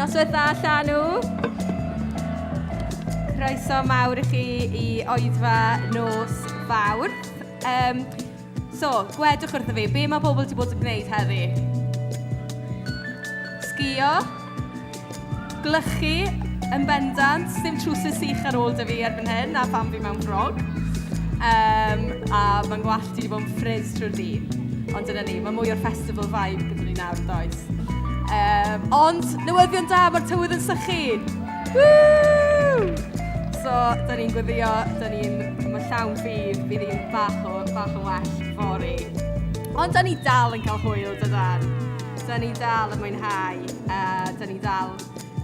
Noswaith dda, Llanw. Croeso mawr i chi i oedfa nos Fawrth. So, gwedwch wrtho fi, be mae pobl wedi bod yn gwneud heddi? Sgïo, glychu, yn bendant, dim trwsys sych ar ôl dy fi erbyn hyn, a pam fi mewn ffrog. A mae'n gwallt i wedi bod yn ffriz trwy'r dydd. Ond dyna ni, mae mwy o'r festival vibe gyda ni nawr, does. Ond, newyddion da, mae'r tywydd yn sychu. Woo! So, da ni'n gweddio, mae llawn ffydd, fydd hi'n bach o well fori. Ond da ni dal yn cael hwyl, dydan. Da ni dal yn mwynhau, da ni dal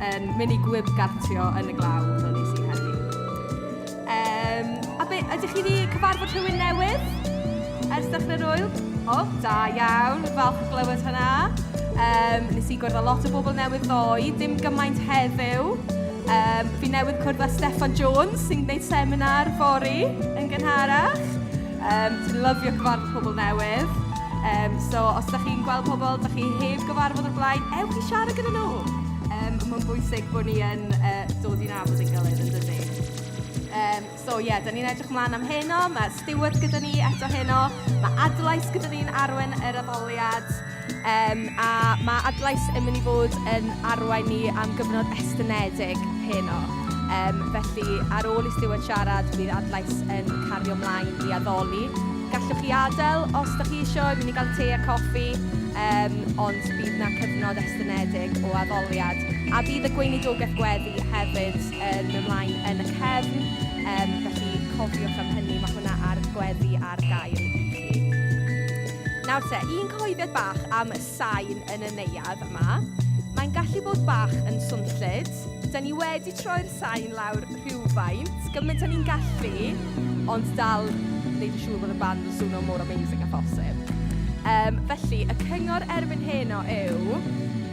yn mynd i gwyb gartio yn y glaw, fel nes i heddi. A be, ydych chi wedi cyfarfod rhywun newydd? Ers dechrau'r hwyl? O, da iawn, falch o glywed hynna. Nes i gwrdd â lot o bobl newydd ddoe, dim gymaint heddiw. Fi newydd cwrdd â Steffan Jones sy'n gwneud seminar fori yn gynharach. Dwi'n lyfio cyfarfod pobl newydd. So, os ydych chi'n gweld pobl, ydych chi heb gyfarfod o'r blaen, ewch i siarad gyda nhw. Mae'n bwysig bod ni yn dod i'n nabod ein gilydd yn dydi. So, da ni'n edrych ymlaen am heno. Mae Stewart gyda ni eto heno. Mae Adlais gyda ni'n arwain yr addoliad. A mae Adlais yn mynd i fod yn arwain ni am gyfnod estynedig heno. Felly, ar ôl i Stewart siarad, bydd Adlais yn cario ymlaen i addoli. Gallwch chi adael os ydych chi eisiau, mynd i gael te a coffi, ond bydd yna cyfnod estynedig o addoliad. A bydd y gweinidogaeth gweddi hefyd yn ymlaen yn y cefn, felly cofiwch am hynny, mae hwnna ar gweddi ar gael i chi. Nawr te, un cyhoeddiad bach am sain yn y neuadd yma. Mae'n gallu bod bach yn swnllyd. Da ni wedi troi'r sain lawr rhywfaint, gymaint ni'n gallu, ond dal wneud yn siŵr bod y band yn swnio mor amazing a phosib. Felly, y cyngor erbyn heno yw,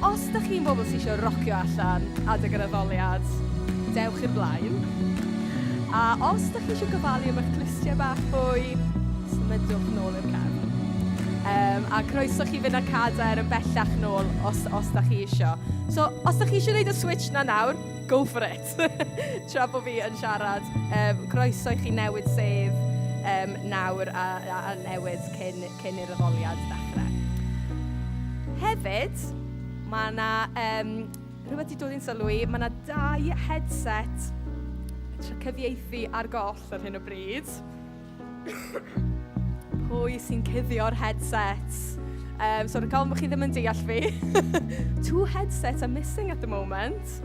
os ydych chi'n bobl sy'n eisiau rocio allan adeg yr addoliad, dewch i'r blaen. A os ydych chi eisiau gofalu am eich clistiau bach fwy, symudwch nôl i'r cefn. A croeso chi fynd â cadair yn bellach nôl os ydych chi eisiau. So, os ydych chi eisiau gwneud y switch na nawr, go for it. Tra bod fi yn siarad, croeso i chi newid sef nawr a newid cyn i'r addoliad ddechrau. Hefyd, mae yna, rhywbeth wedi dod i'n sylwi, mae yna 2 headset cyfieithu ar goll ar hyn o bryd. Pwy sy'n cuddio'r headsets? So, rhaid bod chi ddim yn deall fi. 2 headsets are missing at the moment.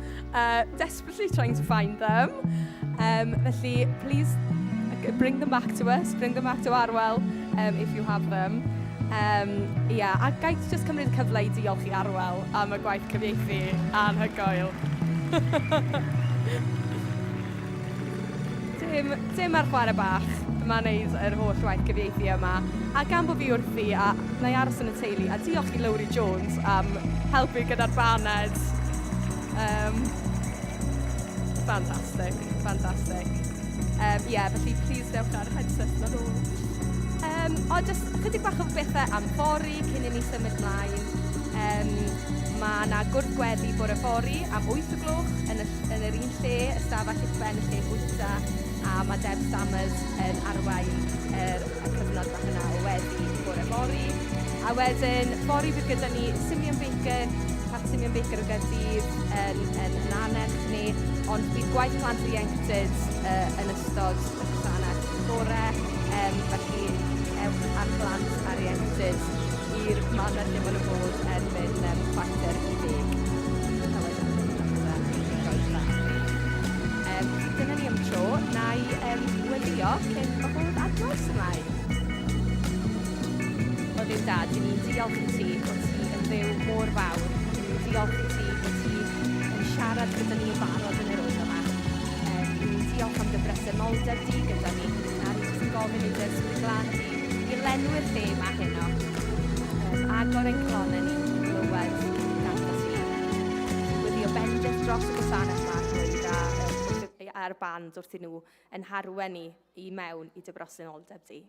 Desperately trying to find them. Felly, please bring them back to us. Bring them back to Arwel if you have them. A gaeth just cymryd y cyfle i diolch i Arwel am y gwaith cyfieithu anhygoel. Dim ar chwarae bach. Mae'n neud yr holl waith cyfieithu yma. A gan bod fi wrthi, a na i aros yn y teulu, a diolch i Lowry Jones am helpu gyda'r baned. Fantastic. Felly please dewch ar headset na nhw. O, jyst chydig bach o bethau am fori cyn i ni symud mlaen. Mae yna gwrdd gweddi bore fori am 8 o gloch yn yr un lle, y stafell uwchben y lle bwyta. A mae Deb Stammers yn arwain y cyfnod bach yna o weddi bore fori. A wedyn, fori bydd gyda ni Simeon Baker, Pat Simeon Baker o Gaerdydd yn annerch ni, ond bydd gwaith plant ieuenctid yn ystod y gwasanaeth bore, felly ewch ar blant ar ieuenctid i'r manner lle maen nhw bod erbyn 4:10. Dyna ni am tro, na i weddio cyn o bod adroes ymlaen. O Dduw Dad, dyn ni'n diolch i ti o ti yn dduw mor fawr. Dyn ni'n diolch i ti o ti yn siarad gyda ni barod yn yr oed yma. Dyn ni'n diolch am dy bresenoldeb di gyda ni. A ni jyst yn gofyn i dy ysbryd glân di i lenwi'r lle yma heno. Agor ein clonau ni i glywed ganddo ti. Wedi o bendith dros y gwasanaeth yma a'r band wrth nhw yn harwen ni i mewn i dy bresenoldeb di.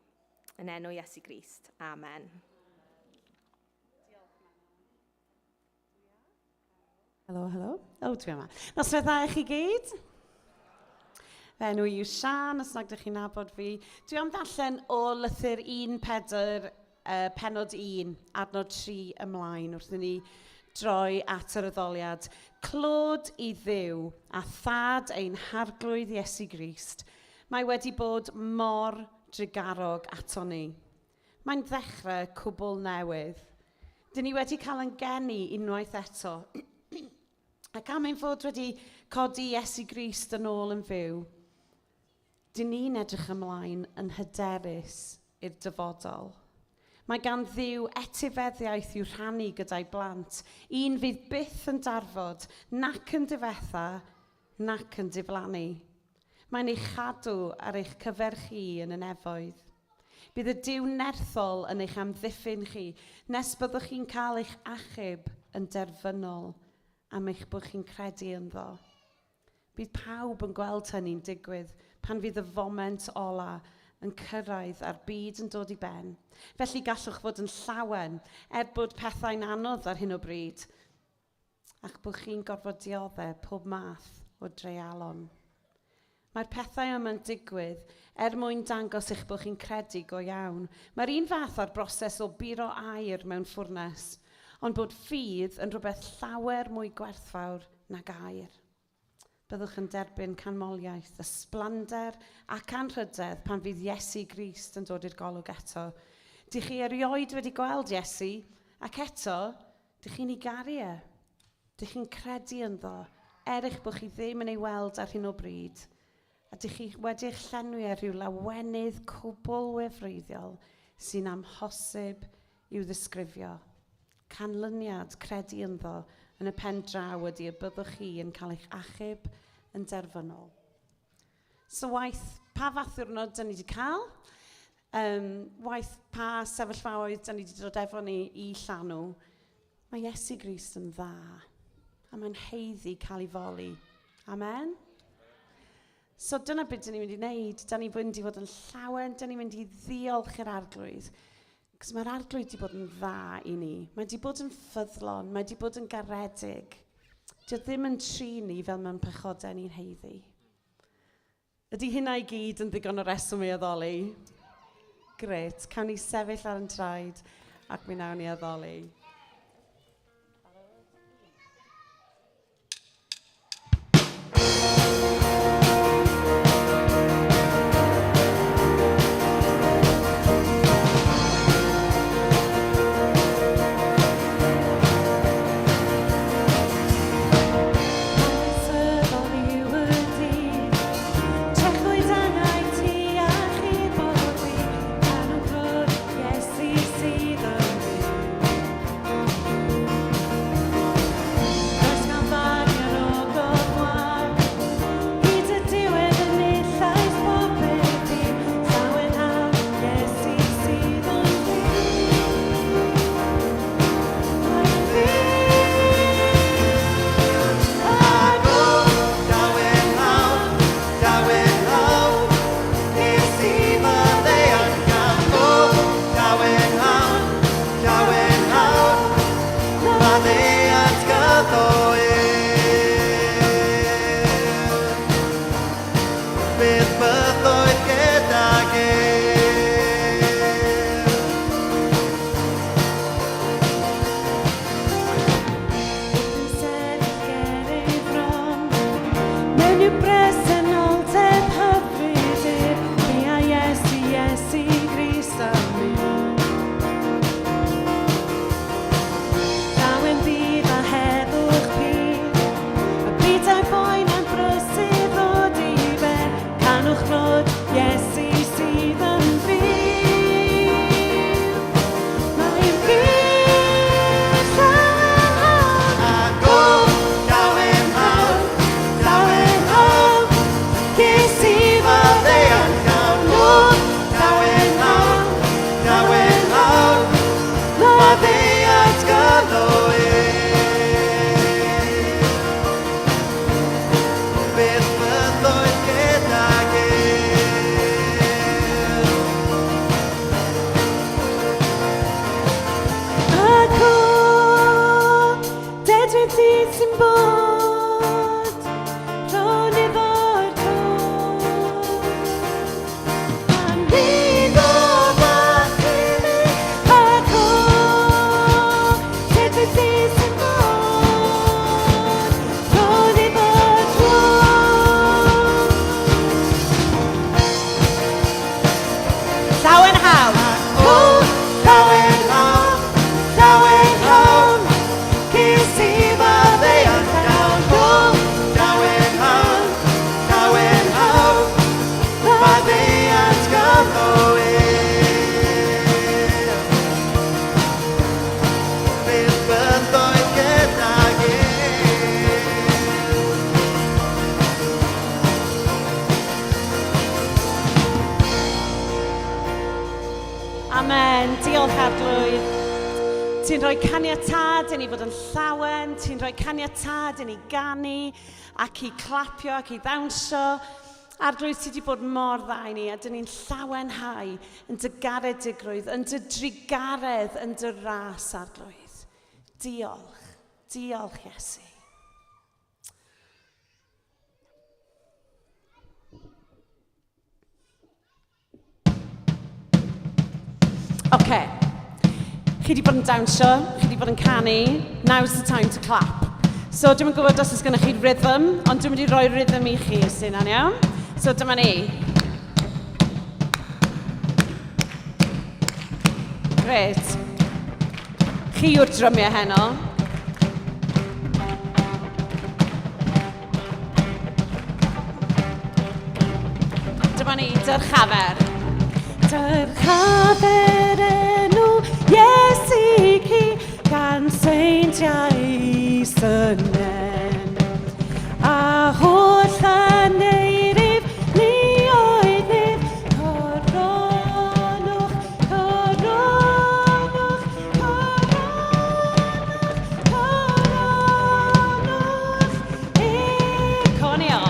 Yn enw Iesu Grist. Amen. Helo, helo. O, dwi yma. Noswaith dda i chi gyd. Enw yw Sian, os nag ydych chi'n nabod fi. Dwi am ddarllen o lythyr 1-4, penod 1, adnod 3 ymlaen, wrth i ni droi at yr addoliad. Clod i Dduw a thad ein harglwydd Iesu Grist. Mae wedi bod mor drigarog ato ni. Mae'n ddechrau cwbl newydd. Dyn ni wedi cael yn geni unwaith eto. Ac am ein fod wedi codi Iesu Grist yn ôl yn fyw, dyn ni'n edrych ymlaen yn hyderus i'r dyfodol. Mae gan Dduw etifeddiaeth i'w rhannu gyda'i blant, un fydd byth yn darfod, nac yn difetha, nac yn diflannu. Mae'n eich chadw ar eich cyferch chi yn y nefoedd. Bydd y Duw nerthol yn eich amddiffyn chi, nes byddwch chi'n cael eich achub yn derfynol am eich bod chi'n credu ynddo. Bydd pawb yn gweld hynny'n digwydd pan fydd y foment ola yn cyrraedd a'r byd yn dod i ben. Felly gallwch fod yn llawen bod pethau'n anodd ar hyn o bryd, ac bod chi'n gorfod dioddau pob math o dreialon. Mae'r pethau yma'n digwydd mwyn dangos eich bod chi'n credu go iawn. Mae'r un fath ar broses o buro aer mewn ffwrnes, ond bod ffydd yn rhywbeth llawer mwy gwerthfawr nag aer. Byddwch yn derbyn canmoliaeth, ysblander ac anrhydedd pan fydd Iesu Grist yn dod i'r golwg eto. Dych chi erioed wedi gweld Iesu, ac eto, dych chi'n ei garu e. Dych chi'n credu ynddo, eich bod chi ddim yn ei weld ar hyn o bryd. A dych chi wedi eich llenwi ar rhyw lawenydd cwbl wefreiddiol sy'n amhosib i'w ddisgrifio. Canlyniad credu ynddo yn y pen draw ydy y byddwch chi yn cael eich achub yn derfynol. So pa fath diwrnod da ni wedi cael? Pa sefyllfaoedd da ni wedi dod efo ni i Llanw? Mae Iesu Grist yn dda, a mae'n heiddi cael ei foli. Amen? So dyna beth dyn ni'n mynd i wneud. Da ni'n mynd i fod yn llawen, da ni'n mynd i ddiolch i'r arglwydd. Cos mae'r arglwydd wedi bod yn dda i ni. Mae wedi bod yn ffyddlon, mae wedi bod yn garedig. Dio ddim yn trin ni fel mewn pechodau ni'n heiddi. Ydy hynna i gyd yn ddigon o reswm i addoli? Gret, cawn ni sefyll ar yn traed ac mi nawn ni addoli. diolch Arglwydd. Ti'n rhoi caniatad i ni fod yn llawen, ti'n rhoi caniatad i ni ganu, ac i clapio, ac i ddawnsio. Arglwydd, ti wedi bod mor dda i ni, a dyn ni'n llawenhau yn dy garedigrwydd, yn dy drigaredd, yn dy ras, Arglwydd. Diolch, diolch Iesu. Okay. Chi wedi bod yn dawnsio, chi wedi bod yn canu, now's the time to clap. So, dwi'n yn gwybod os oes gennych chi rhythm, ond dwi'n mynd i roi rhythm i chi, os yna'n iawn. So, dyma ni. Gret. Chi yw'r drymiau heno. Dyma ni, dyrchafer. Dyrchafer enw Iesu ci gan seintiau synen. A holl aneirif ni oeddif coronwch, coronwch, coronwch, coronwch Conio.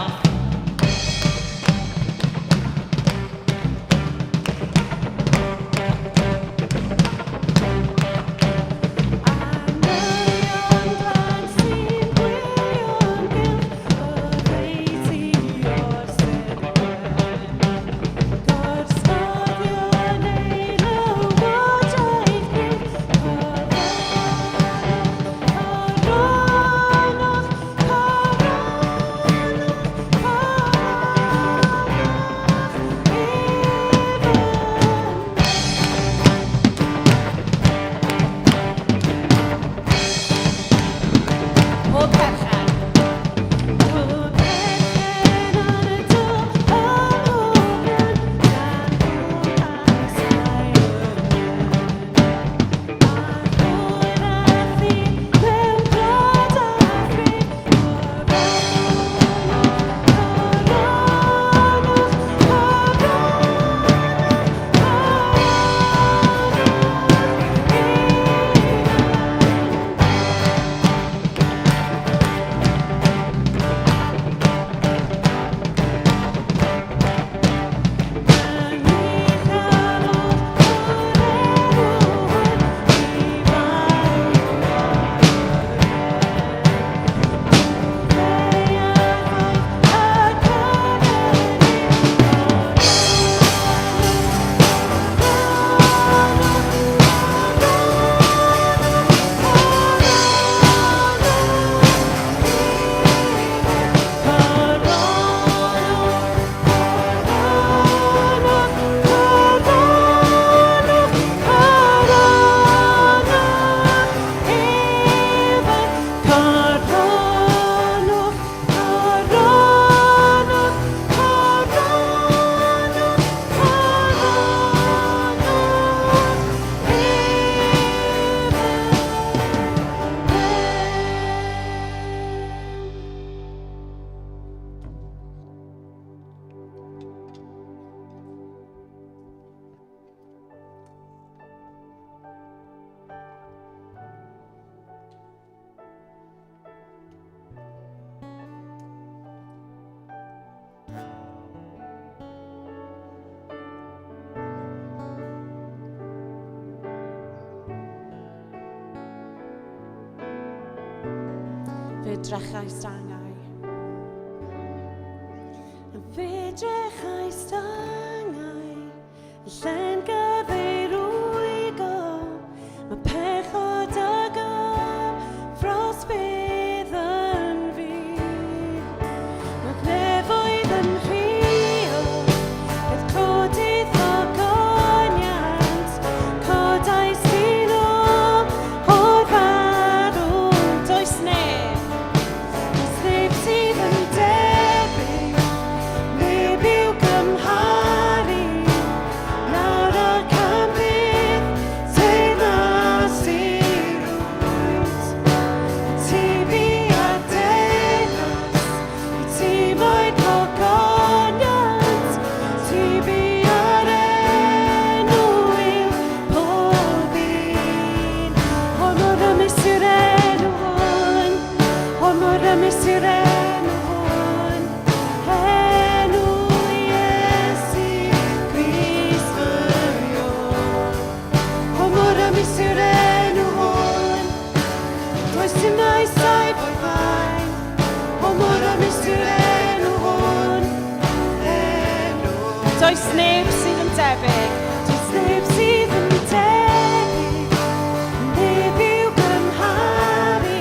Fe drechau stangau. Fe drechau stangau. Llen gyfeirwygo. Mae pechod ago. Fros bydd yn fydd. Mae glefoedd yn rhio. Bydd codydd o goniant. Codais dyn o o'r farw. Does neb. Does neb sydd yn debyg. Does neb sydd yn debyg. Neb i'w gymharu.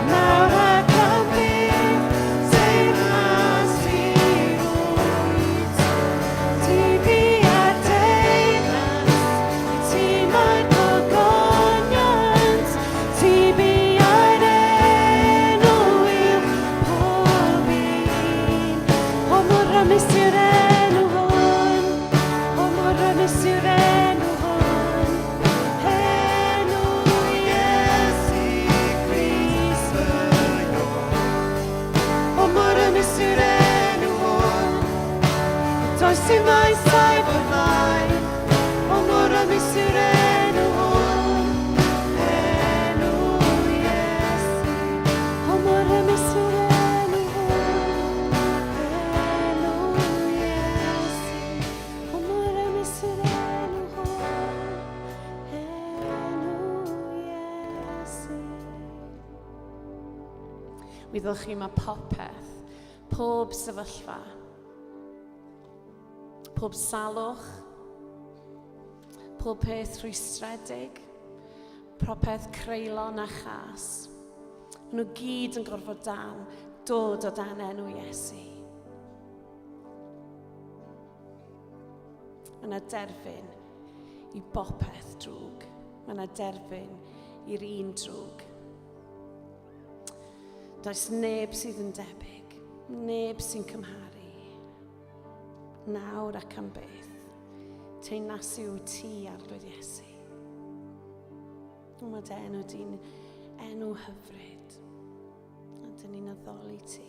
Nawr ac am byth. Teyrnas i rwyd. Ti bi a deyrnas. Ti mae'n gogoniant. Ti bi a'r enw i'w pob un. O mor ymys yw'r enw hwn. O mor ymys yw'r enw hwn. Enw Iesu Grist Byw. O mor ymys yw'r enw hwn. Does dim maes tai bod lai. O mor ymys yw'r enw hwn. Enw Iesu. O mor ymys yw'r enw hwn. Enw Iesu. O mor ymys yw'r enw hwn. Enw Iesu. Wyddwch chi mae popeth, pob sefyllfa, pob salwch, pob peth rhwystredig, popeth creulon a chas. Maen nhw gyd yn gorfod dod o dan enw Iesu. Mae yna derfyn i bopeth drwg. Mae yna derfyn i'r un drwg. Does neb sydd yn debyg, neb sy'n cymharu. Nawr ac am byth, teyrnas yw ti arglwydd Iesu. Mae dy enw di'n enw hyfryd, a dyn ni'n addoli ti.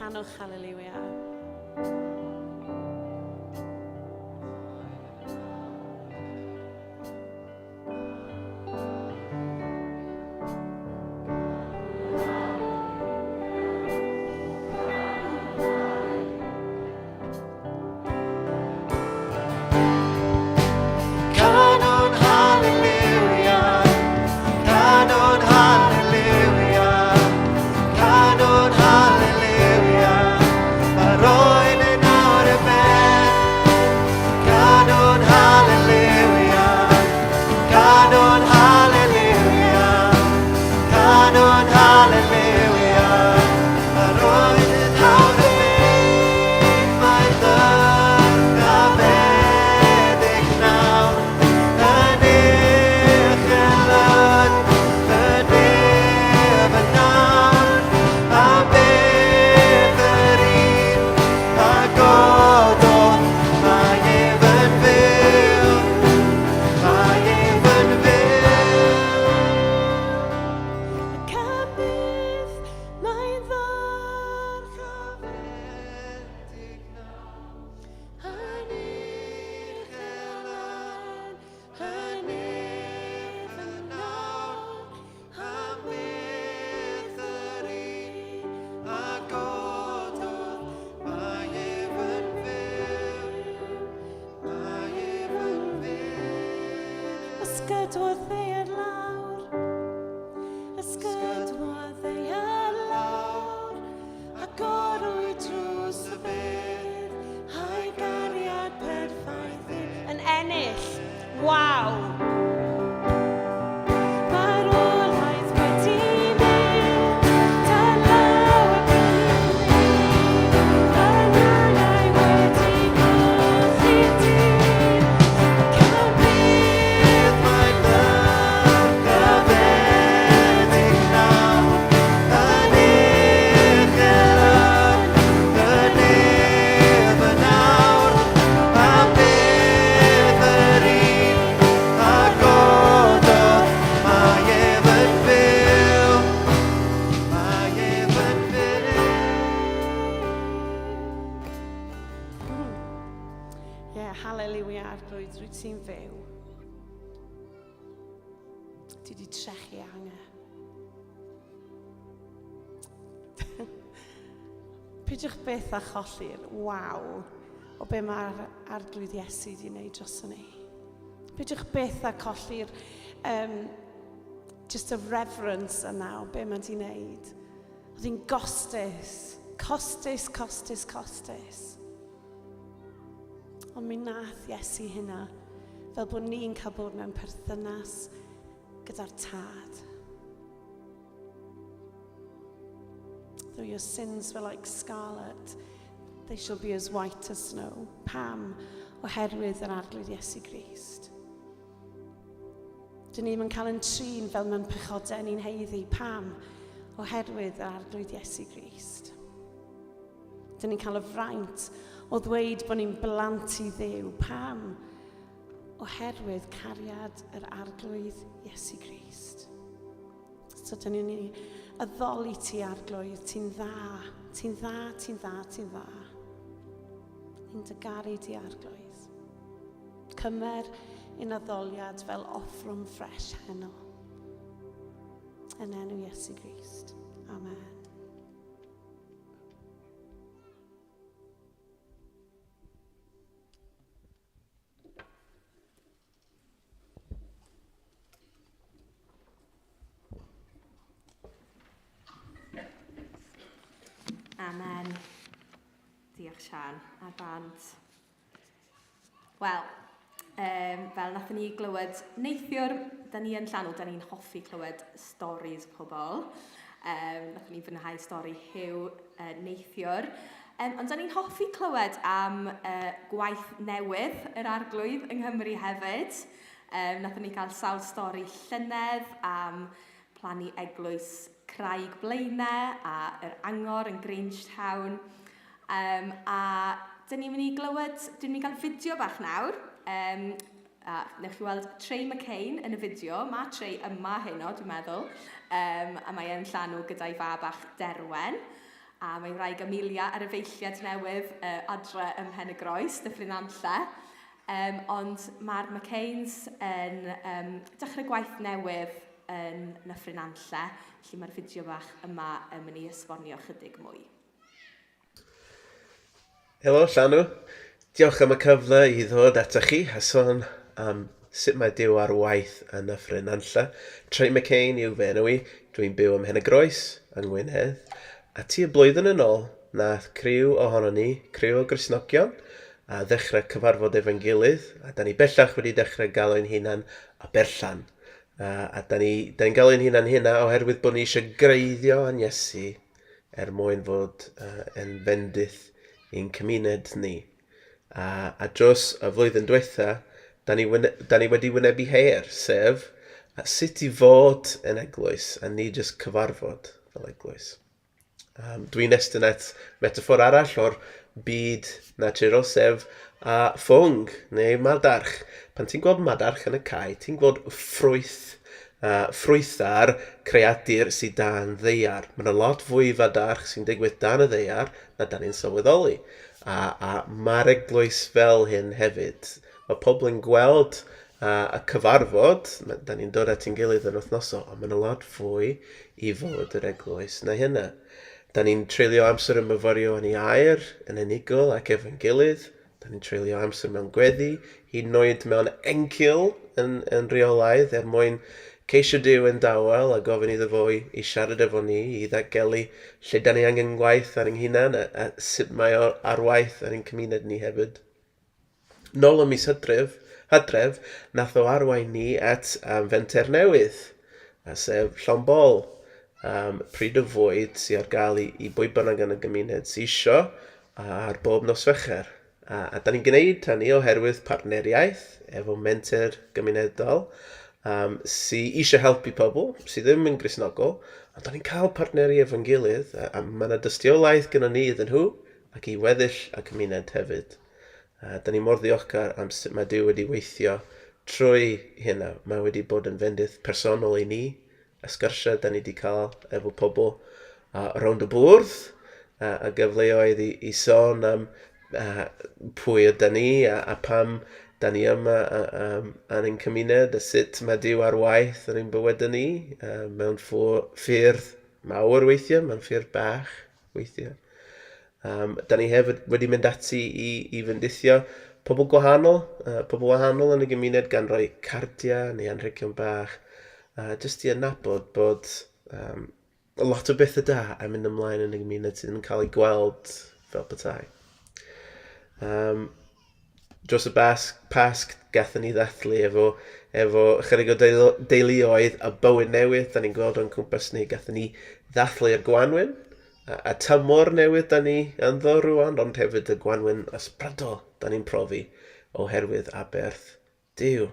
Canwch Hallelujah. Canon Hallelujah, Canon Hallelujah, Canon Hallelujah, mae'r oen yn awr y ben. Canon Hallelujah, Canon Hallelujah, Canon Hallelujah, mae'r oen yn awr y ben. Mae ddyrch a feddyg nawr yn uchelyn y nef yn nawr, a beth yr un a gododd, mae ef yn fyw, mae ef yn fyw. Cabydd mae'n ddarch o fedig nawr, yn uchelyn, yn ef yn nawr, A beth yr un a gododd, mae ef yn fyw, mae ef yn fyw. ysgydwodd ei ar lawr, ysgydwodd ei ar lawr, a gorwyd drws y bedd, a'i gariad perffaith yn ennill. Waw! Mae'r olaeth wedi mynd, talaw ac yn mynd, yn anau wedi golli dyn. Cabydd mae'n ddyrch a feddyg nawr, yn uchelyn, y nef yn nawr, a beth yr un a gododd, mae ef yn fyw, mae ef yn fyw. Hallelujah, arglwydd, rwyt ti'n fyw. Ti wedi trechu angen. Pidwch byth â cholli'r waw o be mae'r arglwydd Iesu wedi wneud dros ni. Pidwch byth â colli'r just y reverence yna o be mae wedi wneud. Oedd hi'n gostus, costus, costus, costus. Ond mi nath Iesu hynna fel bod ni'n cael bod mewn perthynas gyda'r tad. Though your sins were like scarlet, they shall be as white as snow. Pam? Oherwydd yr arglwydd Iesu Grist. Dyn ni'n cael yn trin fel mewn pechodau ni'n heiddi. Pam? Oherwydd yr arglwydd Iesu Grist. Dyn ni'n cael y fraint o ddweud bod ni'n blant i Dduw. Pam? Oherwydd cariad yr arglwydd Iesu Grist. So dyn ni'n addoli ti arglwydd, ti'n dda, ti'n dda, ti'n dda, ti'n dda. Ni'n dygaru ti arglwydd. Cymer un addoliad fel offrwm ffres heno. Yn enw Iesu Grist. Amen. Amen. Diolch Sian a'r band. Wel, fel nathon ni glywed neithiwr, da ni yn Llanw, da ni'n hoffi clywed storis pobl. Nathon ni fwynhau stori Huw neithiwr. Ond da ni'n hoffi clywed am gwaith newydd yr arglwydd yng Nghymru hefyd. Nathon ni cael sawl stori llynedd am plannu eglwys Craig Blaenau a yr Angor yn Grangetown. A dyn ni'n mynd i glywed, dyn ni'n cael fideo bach nawr. A newch chi weld Trey McCain yn y fideo. Mae Trey yma heno, dwi'n meddwl. A mae e'n Llanw gyda'i fab bach Derwen. A mae wraig Amelia ar y feilliad newydd adre ym Mhen y Groes, Dyffryn Nanlle. Ond mae'r McCains yn dechrau gwaith newydd yn Dyffryn Nanlle, lle mae'r fideo bach yma yn mynd i esbonio chydig mwy. Helo, Llanw. Diolch am y cyfle i ddod atoch chi a sôn am sut mae Dyw ar waith yn Dyffryn Nanlle. Trey McCain yw fe enw i. Dwi'n byw ym Mhen y Groes yng Ngwynedd. A tua blwyddyn yn ôl, nath criw ohono ni, criw o Gristnogion, a ddechrau cyfarfod efo'n gilydd. A da ni bellach wedi dechrau galw'n hunan Aberllan. A da ni'n galw'n hunan hynna oherwydd bod ni eisiau greiddio yn Iesu mwyn fod yn fendith i'n cymuned ni. A dros y flwyddyn diwetha, da ni wedi wynebu her, sef sut i fod yn eglwys a ni jyst cyfarfod fel eglwys. Dwi'n estynet metafor arall o'r byd naturol, sef ffwng neu madarch. Pan ti'n gweld madarch yn y cae, ti'n gweld ffrwythau'r creadur sydd dan ddeiar. Mae'n lot fwy fadarch sy'n digwydd dan y ddeiar na dan ni'n sylweddoli. A mae'r eglwys fel hyn hefyd. Mae pobl yn gweld y cyfarfod, da ni'n dod at ein gilydd yn wythnosol, ond mae'n lot fwy i fod yr eglwys na hynna. Da ni'n treulio amser yn myforio yn ei air, yn unigol ac efo'n gilydd. Da ni'n treulio amser mewn gweddi, hyd yn oed mewn encil yn reolaidd mwyn ceisio Dyw yn dawel a gofyn iddo fo i siarad efo ni, i ddagelu lle da ni angen gwaith ar ein hunan a sut mae ar waith ar ein cymuned ni hefyd. Nôl y mis Hydref, nath o arwain ni at fenter newydd, sef Llanw. Pryd o fwyd sy'n ar gael i bwy bynnag yn y gymuned sy'n isio ar bob nos Fechar. A da ni'n gwneud hynny oherwydd partneriaeth efo menter gymunedol sy'n eisiau helpu pobl sydd ddim yn Gristnogol, a da ni'n cael partneri efo'n gilydd a mae yna dystiolaeth gyda ni iddyn nhw ac i weddill y cymuned hefyd. Da ni mor ddiolchgar am sut mae Dyw wedi weithio trwy hynna. Mae wedi bod yn fendith personol i ni, y sgyrsiau da ni wedi cael efo pobl rownd y bwrdd, a gyfleoedd i sôn am pwy yda ni a pam da ni yma yn ein cymuned, a sut mae Dyw ar waith yn ein bywydau ni, mewn ffyrdd mawr weithiau, mewn ffyrdd bach weithiau. Da ni hefyd wedi mynd ati i fyndithio pobl wahanol yn y gymuned gan roi cardiau neu anrhegion bach, jyst i adnabod bod lot o bethau da am mynd ymlaen yn y gymuned sydd yn cael ei gweld fel petai. Dros y Pasg gathen ni ddathlu efo chydig o deuluoedd a bywyd newydd da ni'n gweld o'n cwmpas ni. Gathen ni ddathlu y Gwanwyn, a tymor newydd da ni ynddo rwan, ond hefyd y Gwanwyn ysbrydol da ni'n profi oherwydd aberth Dyw.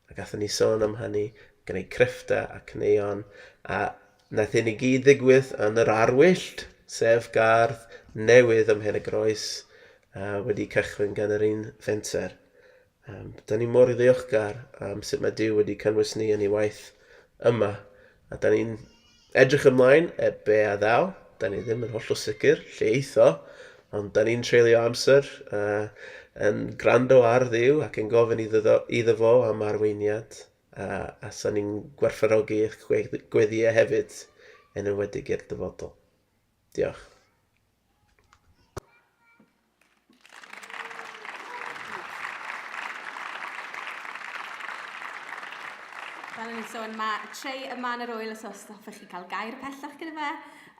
A gathen ni sôn am hynny, gwneud creffta a cneuon, a nath hyn i gyd ddigwydd yn yr arwyllt, sef gardd newydd ym Mhen y Groes, wedi cychwyn gan yr un fenter. Da ni mor ddiolchgar am sut mae Dyw wedi cynnwys ni yn ei waith yma, a da ni'n edrych ymlaen be a ddaw. Da ni ddim yn hollol sicr lle eithio, ond da ni'n treulio amser yn gwrando ar Dduw ac yn gofyn iddo fo am arweiniad, a sa'n ni'n gwerthfawrogi eich gweddiau hefyd yn enwedig i'r dyfodol. Diolch. Fel o'n i'n sôn, mae Trey yma yn yr oel os hoffech chi cael gair pellach gyda fe.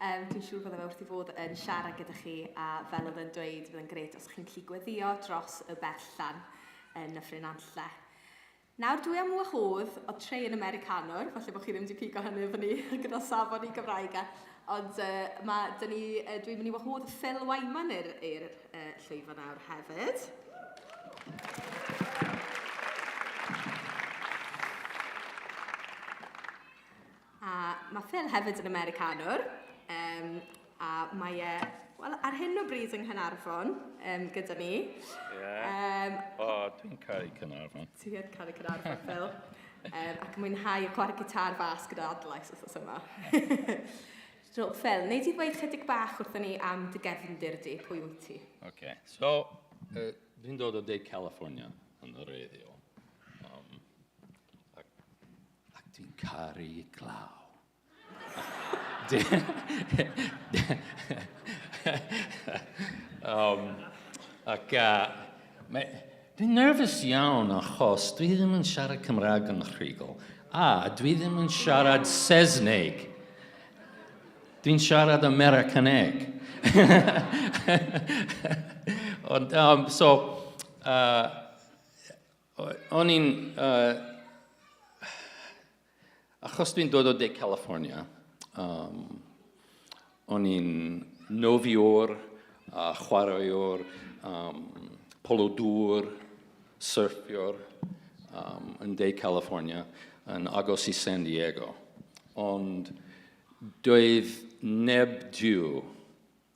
Dwi'n siŵr bod e wrth i fod yn siarad gyda chi, a fel oedd yn dweud, bydd yn gret os chi'n gallu gweddio dros y berllan yn Dyffryn Nanlle. Nawr dwi am wahodd o Trey yn Americanwr, falle bod chi ddim wedi pigo hynny efo ni gyda safon i Gymraeg, ond dwi'n mynd i wahodd Ffrwd Byw i'r llwyfan nawr hefyd. A mae Phil hefyd yn Americanwr, a mae ar hyn o bryd yng Nghanarfon gyda ni. Dwi'n caru Cynarfon. Ti'n caru Cynarfon, Phil. Ac mwynhau y chwarae gitar fas gyda adlais os yma. Phil, neu di ddweud chydig bach wrthyn ni am dy gefndir di, pwy wyt ti? Okay, so dwi'n dod o De California yn y radio. Ac dwi'n caru glaw. Dwi'n nervous iawn achos dwi ddim yn siarad Cymraeg yn rhugl. A dwi ddim yn siarad Saesneg. Dwi'n siarad Americaneg. Ond, o'n i'n... achos dwi'n dod o De California, o'n i'n nofiwr, chwaraewr, polo dŵr, surfiwr yn De California, yn agos i San Diego. Ond doedd neb diw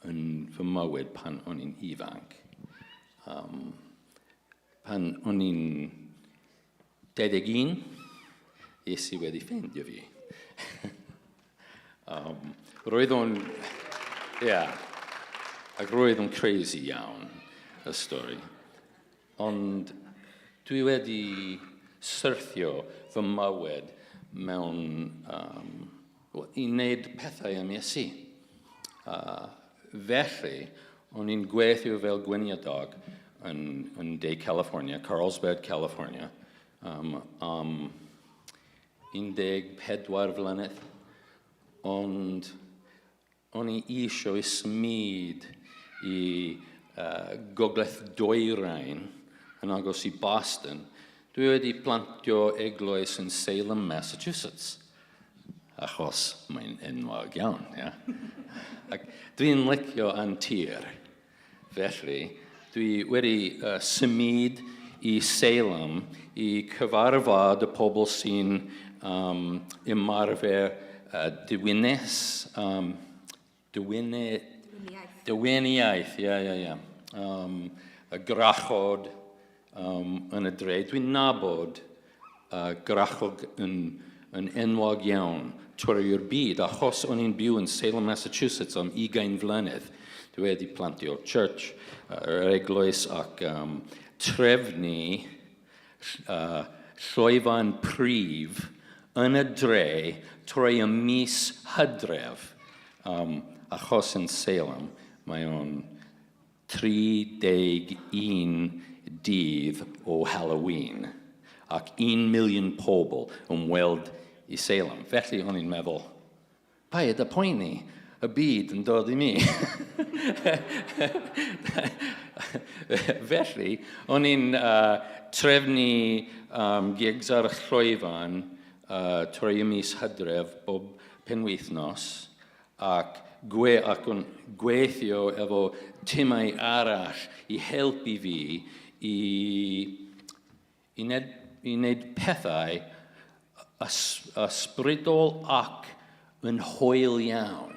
yn fy mywyd pan o'n i'n ifanc. Pan o'n i'n 21, es I wedi ffeindio fi. Roedd o'n, ac roedd o'n crazy iawn, y stori. Ond dwi wedi syrthio fy mywyd mewn I wneud pethau am Iesu. Felly, o'n i'n gweithio fel gweinidog yn De California, Carlsbad, California, am 14 flynedd. Ond o'n I eisiau symud I gogledd dwyrain yn agos I Boston. Dwi wedi plantio eglwys yn Salem, Massachusetts. Achos mae'n enwog iawn, Ac dwi'n licio antur. Felly, dwi wedi symud I Salem I cyfarfod y pobl sy'n ymarfer Dyweniaeth, y grachod yn y dre. Dwi'n nabod grachod yn enwog iawn trwy'r byd, achos o'n i'n byw yn Salem, Massachusetts am 20 flynedd. Dwi wedi plantio church, yr eglwys ac trefnu llwyfan prif yn y dre trwy y mis Hydref. Achos yn Salem, mae o'n 31 dydd o Halloween ac 1 million pobl yn weld I Salem. Felly o'n i'n meddwl, paid y poeni, y byd yn dod I mi. Felly, o'n i'n trefnu gigs ar y llwyfan trwy y mis Hydref bob penwythnos ac o'n gweithio efo timau arall I helpu fi I wneud pethau ysbrydol ac yn hwyl iawn.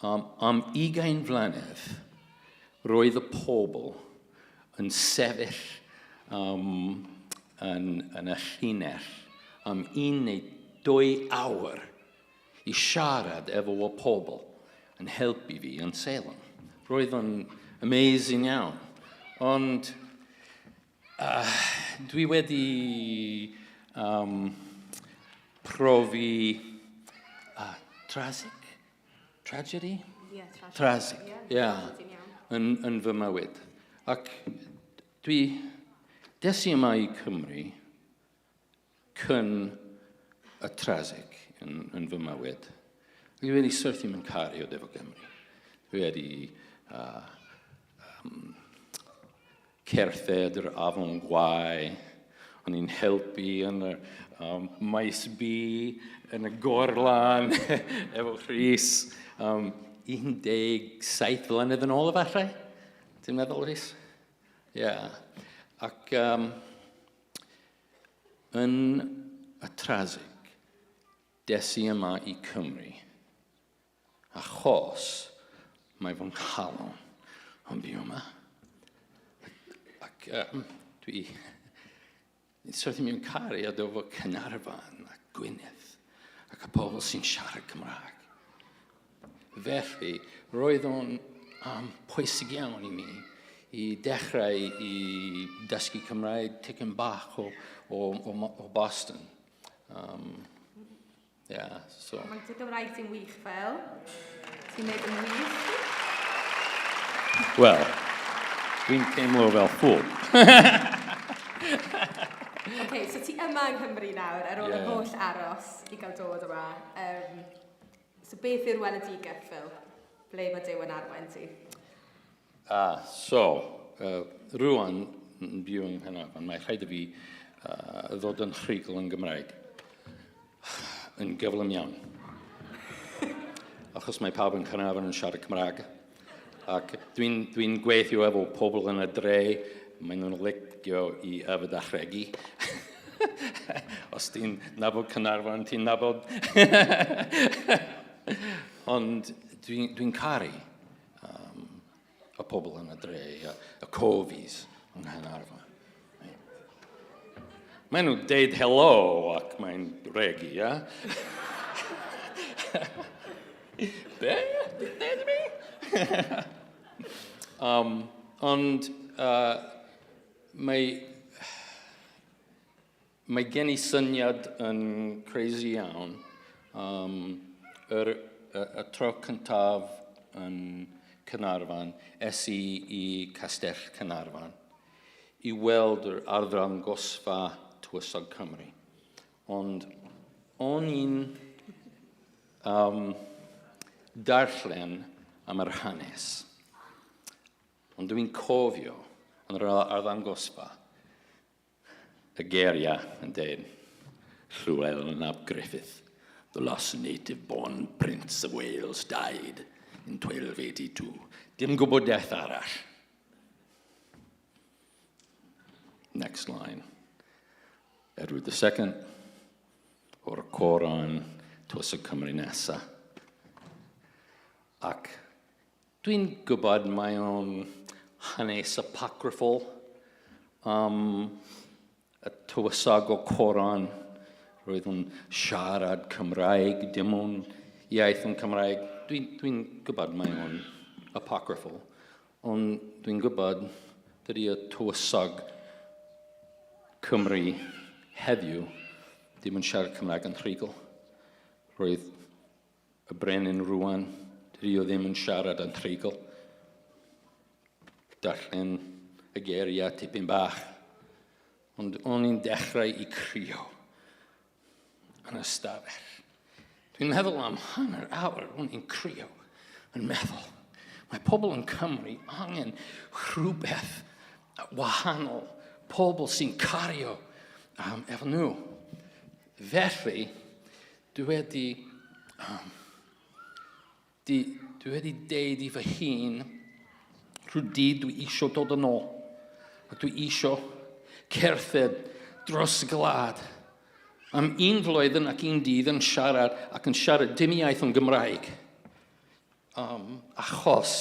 Am 20 flynedd, roedd y pobl yn sefyll yn y llinell am 1 neu 2 awr I siarad efo y pobl yn helpu fi yn Salem. Roedd yn amazing iawn. Ond dwi wedi profi tragedy? Tragic, yn fy mywyd. Ac des I yma I Cymru cyn y tragic yn fy mywyd. Dwi wedi syrthio mewn cariad efo Cymru. Dwi wedi cerdded yr afon Gwai. O'n i'n helpu yn y maes B, yn y gorlan, efo Rhys. 17 flynedd yn ôl efallai. Ti'n meddwl, Rhys? Ac yn y trasig, des I yma I Cymru. Achos mae fy nghalon yn byw yma. Ac dwi syrthio mewn cariad efo Cynarfon a Gwynedd ac y pobl sy'n siarad Cymraeg. Felly, roedd o'n pwysig iawn I mi I dechrau I dysgu Cymraeg tipyn bach o Boston. So. Mae'n dy Gymraeg ti'n wych fel? Ti'n neud yn wych? Wel, dwi'n teimlo fel ffwl. Okay, so ti yma yng Nghymru nawr ar ôl y holl aros I gael dod yma. So beth yw'r weledigaeth Phil? Ble mae Duw yn arwain ti? Rwan yn byw yng Nghanarfon, mae rhaid I fi ddod yn rhugl yn Gymraeg. Yn gyflym iawn. Achos mae pawb yn Nghanarfon yn siarad Cymraeg. Ac dwi'n gweithio efo pobl yn y dre, maen nhw'n licio I yfed a chregu. Os ti'n nabod Caernarfon, ti'n nabod. Ond dwi'n caru y pobl yn y dre, y cofis yng Nghaernarfon. Maen nhw'n deud hello ac mae'n regu, ia? Be? Deud mi? Ond mae gen I syniad yn crazy iawn y tro cyntaf yn Caernarfon, I Castell Caernarfon, I weld yr arddangosfa tywysog Cymru. Ond o'n i'n darllen am yr hanes. Ond dwi'n cofio yn yr arddangosfa y geiriau yn dweud, Llywelyn ap Griffith, the last native-born Prince of Wales died in 1282. Dim gwybodaeth arall. Next line. Edward II, o'r Coran, tywysog Cymru nesa. Ac dwi'n gwybod mae o'n hanes apocryphal. Y tywysog o Coran, roedd o'n siarad Cymraeg, dim o'n iaith yn Cymraeg. Dwi'n gwybod mae o'n apocryphal, ond dwi'n gwybod dydy y tywysog Cymru heddiw dim yn siarad Cymraeg yn rhugl. Roedd y brenin rwan, dydy o ddim yn siarad yn rhugl. Darllen y geiriau tipyn bach. Ond o'n i'n dechrau I crio yn y stafell. Dwi'n meddwl am hanner awr o'n i'n crio yn meddwl. Mae pobl yn Cymru angen rhywbeth wahanol. Pobl sy'n cario efo nhw. Felly, dwi wedi deud I fy hun rhyw dydd dwi isio dod yn ôl. A dwi isio cerdded dros y glad am un flwyddyn ac un dydd yn siarad ac yn siarad dim iaith yn Gymraeg. Achos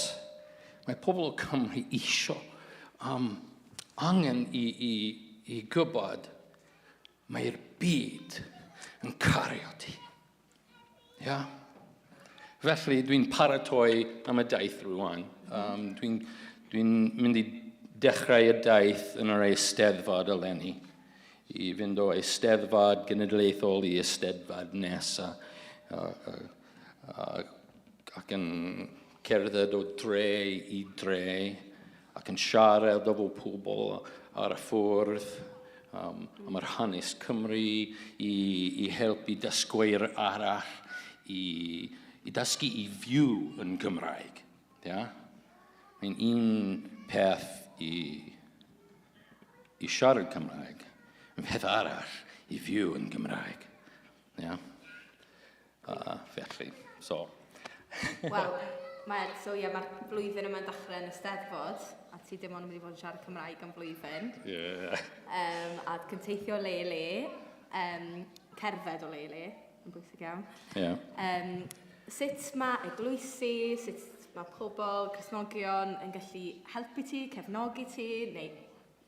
mae pobl o Cymru isio angen I gwybod mae'r byd yn cario ti. Ia? Felly dwi'n paratoi am y daith rwan. Dwi'n mynd I dechrau y daith yn yr Eisteddfod eleni. I fynd o Eisteddfod genedlaethol I Eisteddfod nesa. Ac yn cerdded o dre I dre. Ac yn siarad efo pobl ar y ffwrdd. Am yr hanes Cymru I helpu dysgwyr arall I dysgu I fyw yn Gymraeg. Yeah? Mae'n un peth I siarad Cymraeg. Yn peth arall I fyw yn Gymraeg. Yeah? Felly, so. Wel, mae'r blwyddyn yma'n dechrau yn y Steddfod, a ti dim ond yn mynd I fod yn siarad Cymraeg am blwyddyn. Yeah. A cynteithio le, cerdded o le, yn bwysig iawn. Yeah. Sut mae eglwysu, sut mae pobl, Cristnogion yn gallu helpu ti, cefnogi ti, neu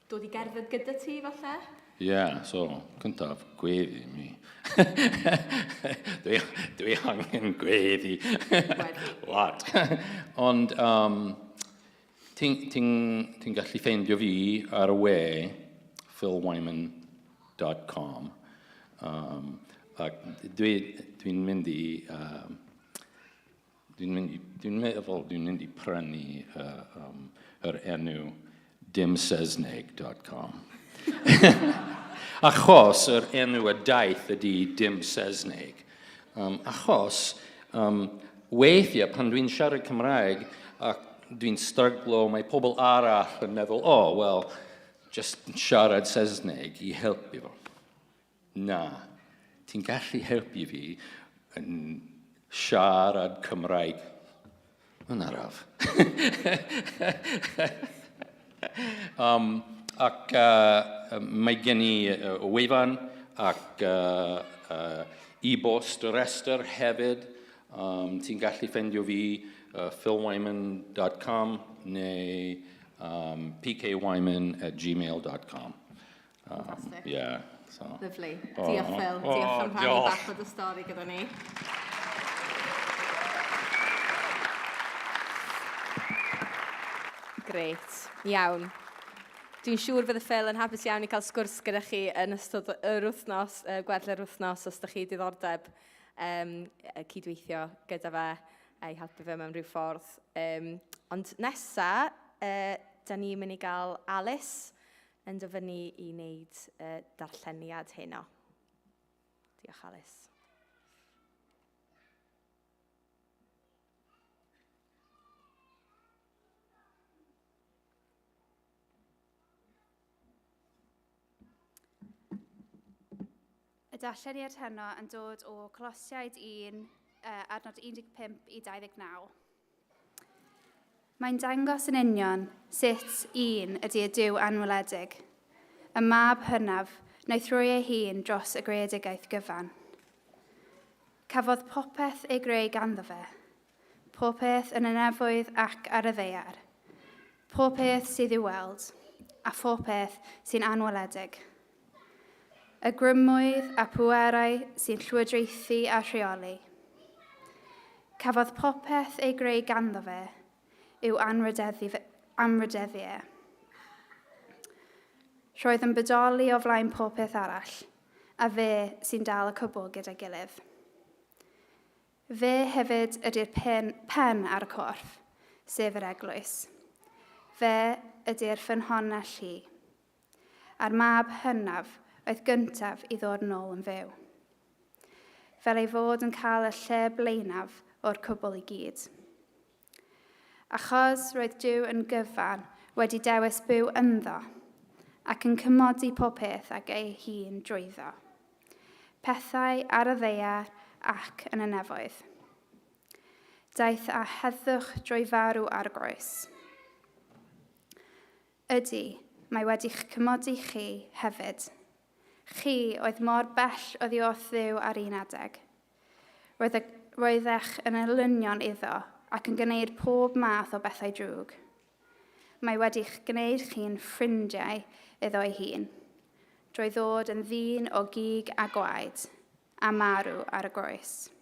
dod I gerdded gyda ti falle? Yeah, so, cyntaf, gweddi mi. Dwi angen gweddi. Lot. Ond, ti'n gallu ffeindio fi ar y we, ffrwdwyman.com. Ac dwi'n mynd i... Dwi'n mynd i prynu yr enw dimsesneg.com. Achos yr enw y daith ydy dim Saesneg. Achos weithiau pan dwi'n siarad Cymraeg ac dwi'n stryglo, mae pobl arall yn meddwl, wel, just siarad Saesneg i helpu fo. Na, ti'n gallu helpu fi yn siarad Cymraeg yn araf. Ac mae gen i wefan ac e-bost y rester hefyd. Ti'n gallu ffeindio fi philwyman.com neu pkwyman@gmail.com. Fantastic. Yeah, so. Lyfli. Diolch, Phil. Diolch am rhannu bach o dy stori gyda ni. Grêt. Iawn. Dwi'n siŵr fydd y Phil yn hapus iawn i cael sgwrs gyda chi yn ystod yr wythnos, gwedlu'r wythnos, os ydych chi diddordeb cydweithio gyda fe a'i helpu fe mewn rhyw ffordd. Ond nesa, da ni'n mynd i gael Alice yn dyfynnu i wneud darlleniad heno. Diolch, Alice. Y darlleniad heno yn dod o Colosiaid 1, adnod 15 i 29. Mae'n dangos yn union sut un ydy y Duw anweledig, y mab hynaf wnaeth roi ei hun dros y greadigaeth gyfan. Cafodd popeth ei greu ganddo fe, popeth yn y nefoedd ac ar y ddeiar, popeth sydd i'w weld, a popeth sy'n anweledig. Y grymwydd a pwerau sy'n llywodraethu a rheoli. Cafodd popeth ei greu ganddo fe yw anrydeddiau. Roedd yn bodoli o flaen popeth arall, a fe sy'n dal y cwbl gyda gilydd. Fe hefyd ydy'r pen ar y corff, sef yr eglwys. Fe ydy'r ffynhonnell hi, a'r mab hynaf oedd gyntaf i ddod yn ôl yn fyw. Fel ei fod yn cael y lle blaenaf o'r cwbl i gyd. Achos roedd Duw yn gyfan wedi dewis byw ynddo, ac yn cymodi popeth ag ei hun drwyddo. Pethau ar y ddeiar ac yn y nefoedd. Daeth a heddwch drwy farw ar y groes. Ydy, mae wedi'ch cymodi chi hefyd. Chi oedd mor bell oddi wrth Dduw ar un adeg. Roeddech yn elynion iddo ac yn gwneud pob math o bethau drwg. Mae wedi'ch gwneud chi'n ffrindiau iddo ei hun, drwy ddod yn ddyn o gig a gwaed, a marw ar y groes.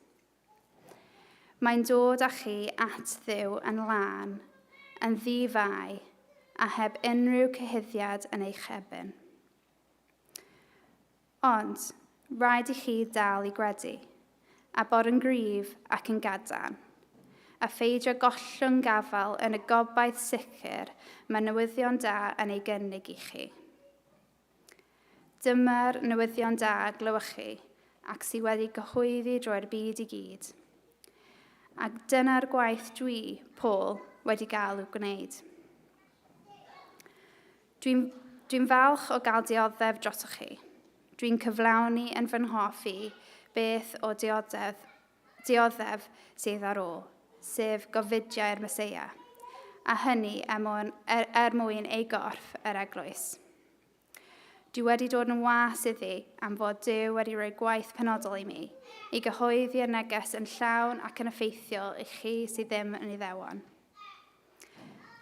Mae'n dod â chi at Dduw yn lân, yn ddifau, a heb unrhyw cyhuddiad yn eich ebyn. Ond, rhaid i chi dal i gredu, a bod yn gryf ac yn gadarn, a pheidio gollwng gafal yn y gobaith sicr mae newyddion da yn ei gynnig i chi. Dyma'r newyddion da glywch chi, ac sydd wedi gyhoeddi drwy'r byd i gyd. Ac dyna'r gwaith dwi, Paul, wedi gael i'w gwneud. Dwi'n falch o gael dioddef drosoch chi. Dwi'n cyflawni yn fy nhoffi beth o dioddef sydd ar ôl, sef gofidiau'r Meseia, a hynny mwyn ei gorff yr eglwys. Dwi wedi dod yn was iddi am fod Duw wedi rhoi gwaith penodol i mi, i gyhoeddi'r neges yn llawn ac yn effeithiol i chi sydd ddim yn Iddewon.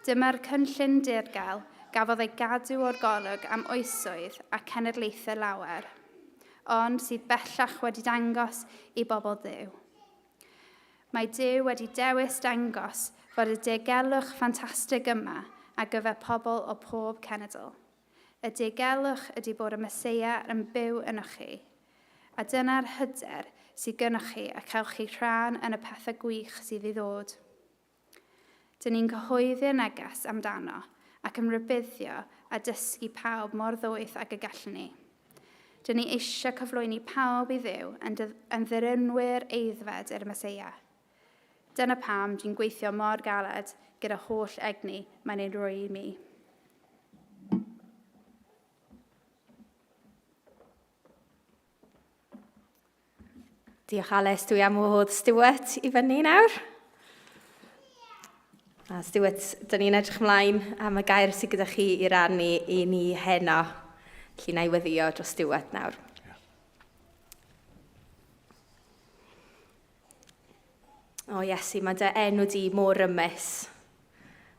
Dyma'r cynllun dirgel gafodd ei gadw o'r golwg am oesoedd a cenedlaethau lawer, ond sydd bellach wedi dangos i bobl Duw. Mae Duw wedi dewis dangos fod y diogelwch ffantastig yma ar gyfer pobl o pob cenedl. Y diogelwch ydy bod y Meseia yn byw ynoch chi, a dyna'r hyder sydd gynnwch chi a cael chi rhan yn y pethau gwych sydd i ddod. Dyn ni'n cyhoeddi'r neges amdano ac yn rybuddio a dysgu pawb mor ddwyth ag y gallwn ni. Dyn ni eisiau cyflwyni pawb i Dduw yn ddyrynwyr eiddfed i'r Meseia. Dyna pam dwi'n gweithio mor galed gyda holl egni mae'n ei roi i mi. Diolch Alys, dwi am wahodd Stuart i fyny nawr. A Stuart, dyn ni'n edrych ymlaen am y gair sydd gyda chi i rannu i ni heno. Felly na i weddio dros Stuart nawr. O Iesu, mae dy enw di mor rymus.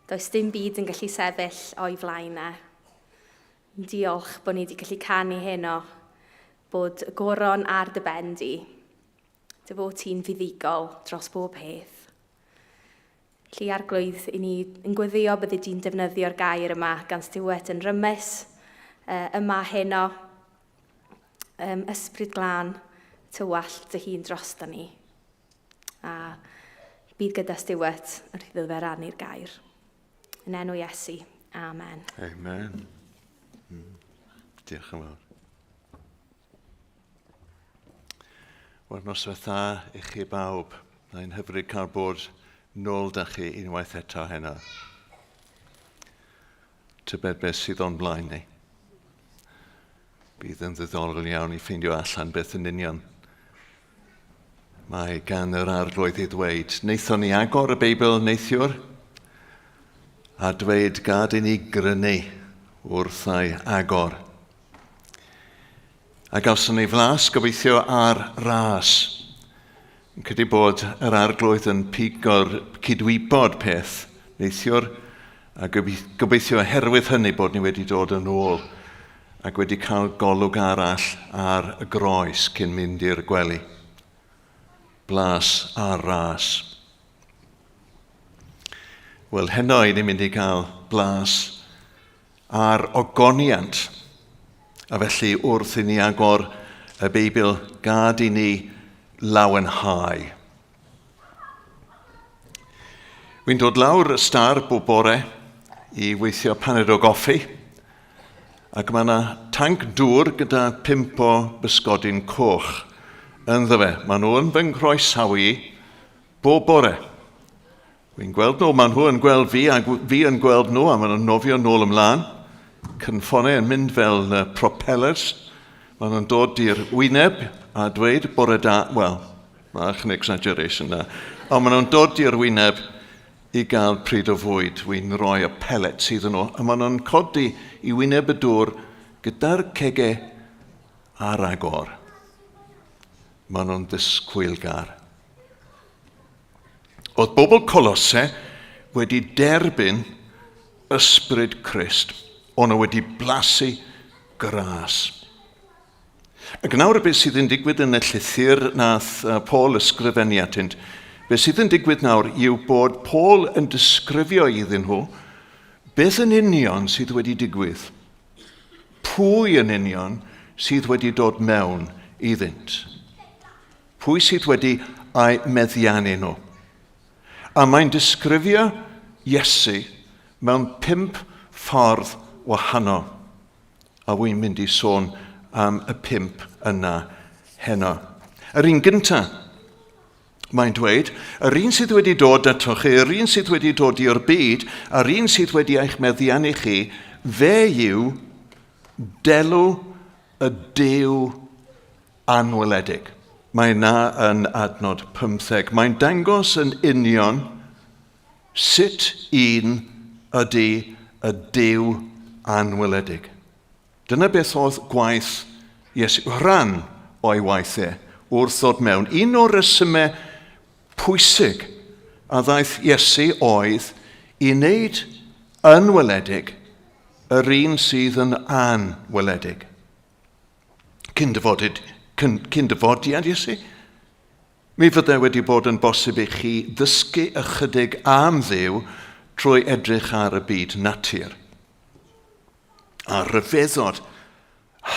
Does dim byd yn gallu sefyll o'i flaen e. Diolch bod ni wedi gallu canu heno, bod y goron ar dy ben di. Dy fod ti'n fuddigol dros bob peth. Lly arglwydd i ni yn gweddio bydde di'n defnyddio'r gair yma gan Stuart yn rymus yma heno, ysbryd glân, tywallt dy hun drosto ni. A bydd gyda Stuart yn rhyddid fe rannu'r gair. Yn enw Iesu. Amen. Amen. Diolch yn fawr. Wel, noswaith dda i chi bawb. Mae'n hyfryd cael bod nôl da chi unwaith eto heno. Tybed beth sydd o'n blaen ni. Bydd yn ddiddorol iawn i ffeindio allan beth yn union. Mae gan yr arglwydd i ddweud, wnaethon ni agor y Beibl neithiwr, a dweud gad i ni grynu wrth ei agor. A gawson ni flas gobeithio ar ras. Yn credu bod yr arglwydd yn pigo'r cydwybod peth neithiwr, a gobeithio oherwydd hynny bod ni wedi dod yn ôl ac wedi cael golwg arall ar y groes cyn mynd i'r gwely. Blas ar ras. Wel, heno i ni'n mynd i gael blas ar ogoniant. A felly wrth i ni agor y Beibl, gad i ni lawenhau. Wy'n dod lawr y star bob bore i weithio paned o goffi, ac mae yna tanc dŵr gyda 5 o bysgodyn coch ynddo fe. Maen nhw yn fy nghroesawu i bob bore. Wy'n gweld nhw, maen nhw yn gweld fi, a fi yn gweld nhw, a maen nhw'n nofio nôl ymlaen. Cynffonau yn mynd fel propellers. Maen nhw'n dod i'r wyneb a dweud bore da, wel, bach yn exaggeration da, ond maen nhw'n dod i'r wyneb i gael pryd o fwyd. Wy'n rhoi y pellets iddyn nhw, a maen nhw'n codi i wyneb y dŵr gyda'r cegau ar agor. Maen nhw'n ddisgwylgar. Oedd bobl Colose wedi derbyn ysbryd Crist. O'n nhw wedi blasu gras. Ac nawr beth sydd yn digwydd yn y llythyr nath Paul ysgrifennu atynt, beth sydd yn digwydd nawr yw bod Paul yn disgrifio iddyn nhw beth yn union sydd wedi digwydd. Pwy yn union sydd wedi dod mewn iddynt. Pwy sydd wedi ei meddiannu nhw. A mae'n disgrifio Iesu mewn 5 ffordd wahanol. A wy'n mynd i sôn am y 5 yna heno. Yr un gyntaf, mae'n dweud, yr un sydd wedi dod ato chi, yr un sydd wedi dod i'r byd, yr un sydd wedi eich meddiannu chi, fe yw delw y Duw anweledig. Mae yna yn adnod 15. Mae'n dangos yn union sut un ydy y Duw anweledig. Dyna beth oedd gwaith Iesu, rhan o'i waithau wrth ddod mewn. Un o'r resymau pwysig a ddaeth Iesu oedd i wneud yn weledig yr un sydd yn anweledig. Cyn-dyfodiad, Iesu, mi fyddai wedi bod yn bosib i chi ddysgu ychydig am Dduw trwy edrych ar y byd natur. A rhyfeddod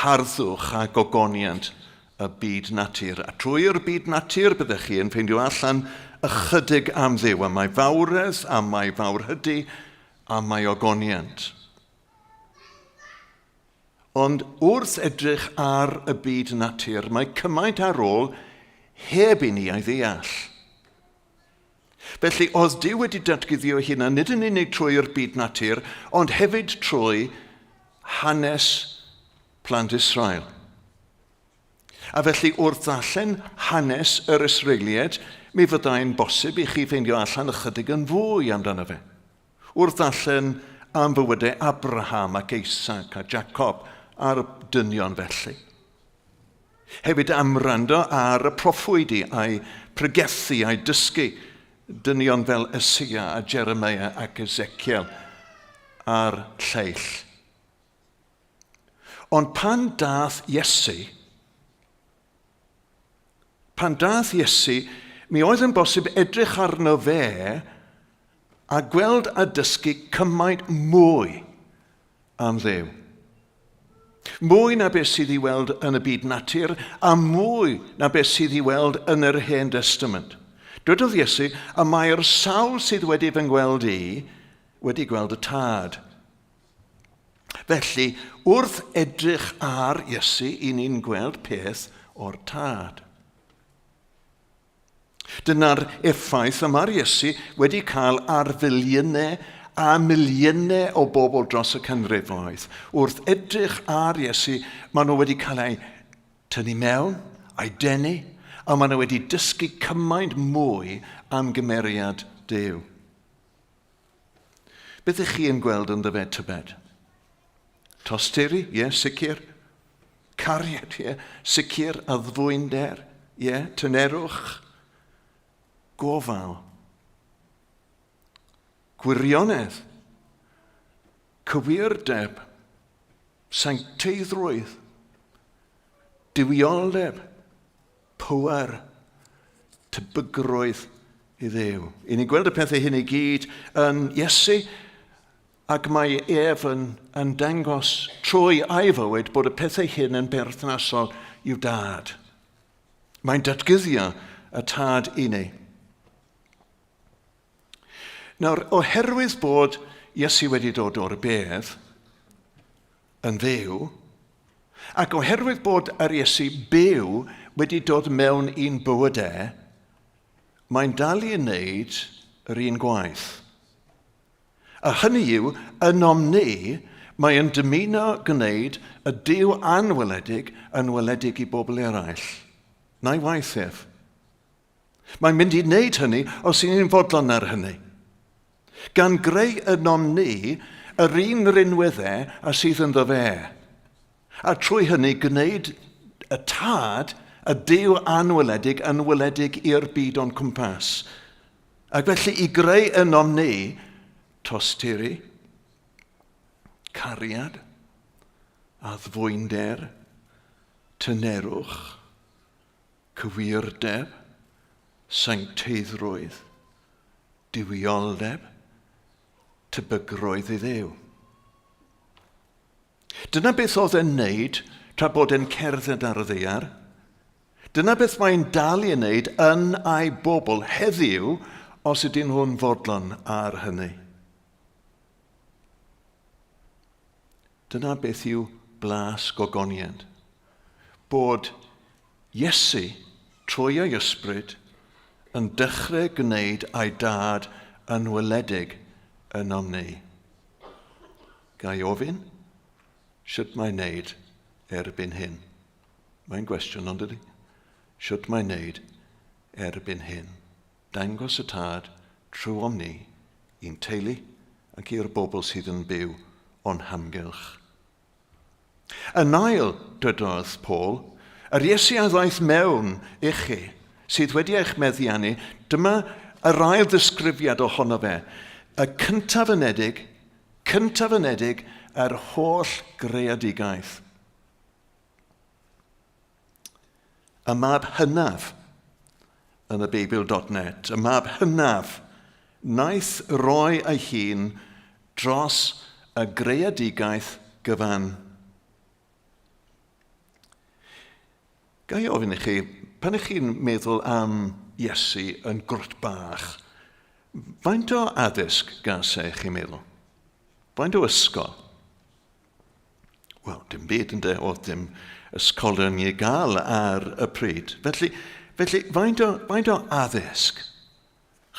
harddwch a gogoniant y byd natur. A trwy'r byd natur byddech chi yn ffeindio allan ychydig am Dduw, am ei fawredd, am ei fawrhydi, am ei ogoniant. Ond wrth edrych ar y byd natur, mae cymaint ar ôl heb i ni ei ddeall. Felly, oedd Duw wedi datguddio hynna nid yn unig trwy'r byd natur, ond hefyd trwy hanes plant Israel. A felly, wrth ddarllen hanes yr Israeliad, mi fyddai'n bosib i chi ffeindio allan ychydig yn fwy amdano fe. Wrth ddarllen am fywydau Abraham ac Isaac a Jacob a'r dynion felly. Hefyd amrando ar y proffwydi a'i pregethu, a'i dysgu, dynion fel Esia a Jeremia ac Ezekiel a'r lleill. Ond pan dath Iesu, mi oedd yn bosib edrych arno fe a gweld a dysgu cymaint mwy am Dduw. Mwy na beth sydd i weld yn y byd natur, a mwy na beth sydd i weld yn yr Hen Testament. Dywedodd Iesu, a mae'r sawl sydd wedi fy ngweld i, wedi gweld y tad. Felly, wrth edrych ar Iesu, i ni'n gweld peth o'r tad. Dyna'r effaith y mae'r Iesu wedi cael ar filiynau a miliynau o bobl dros y canrifoedd. Wrth edrych ar Iesu, maen nhw wedi cael ei tynnu mewn, ei denu, a maen nhw wedi dysgu cymaint mwy am gymeriad Duw. Beth ych chi yn gweld yn ddyfed tybed? Tosteri? Ie, sicr. Cariad? Ie, sicr. Addfwynder? Ie, tynerwch. Gofal. Gwirionedd, cywirdeb, sancteiddrwydd, diwioldeb, pŵer, tebygrwydd i Dduw. I ni'n gweld y pethau hyn i gyd yn Iesu, ac mae ef yn dangos trwy ei fywyd bod y pethau hyn yn berthnasol i'w dad. Mae'n datgyddio y tad i ni. Nawr, oherwydd bod Iesu wedi dod o'r bedd yn Dduw, ac oherwydd bod yr Iesu byw wedi dod mewn i'n bywydau, mae'n dal i wneud yr un gwaith. A hynny yw, yn omni, mae'n dymuno gwneud y Duw anweledig yn weledig i bobl eraill. Na'i waith ef. Mae'n mynd i wneud hynny os ni'n fodlon ar hynny. Gan greu yn omni yr un rinweddau a sydd yn ddo fe. A trwy hynny gwneud y tad, y Duw anweledig yn weledig i'r byd o'n cwmpas. Ac felly i greu yn omni, tosteri, cariad, addfwynder, tynerwch, cywirdeb, sancteiddrwydd, diwioldeb, tebygrwydd i Dduw. Dyna beth oedd e'n wneud tra bod e'n cerdded ar y ddaear. Dyna beth mae'n dal i wneud yn ei bobl heddiw os ydyn nhw'n fodlon ar hynny. Dyna beth yw blas gogoniant. Bod Iesu trwy ei ysbryd yn dechrau gwneud ei dad yn weledig yn omni. Gai ofyn, sut mae'n wneud erbyn hyn? Mae'n gwestiwn ond ydy. Sut mae'n wneud erbyn hyn? Dangos y tad trwy omni i'n teulu ac i'r bobl sydd yn byw o'n hamgylch. Yn ail, dydodd Paul, yr Iesu a ddaeth mewn i chi sydd wedi eich meddiannu, dyma yr ail ddisgrifiad ohono fe. Y cyntaf yn edig yr holl greadigaeth. Y mab hynaf yn y Beibl.net, y mab hynaf wnaeth roi ei hun dros y greadigaeth gyfan. Ga i ofyn i chi, pan ych chi'n meddwl am Iesu yn grwt bach, faint o addysg gasau chi'n meddwl? Faint o ysgol? Wel, dim byd yn de, oedd dim ysgolion i gael ar y pryd. Felly faint o addysg?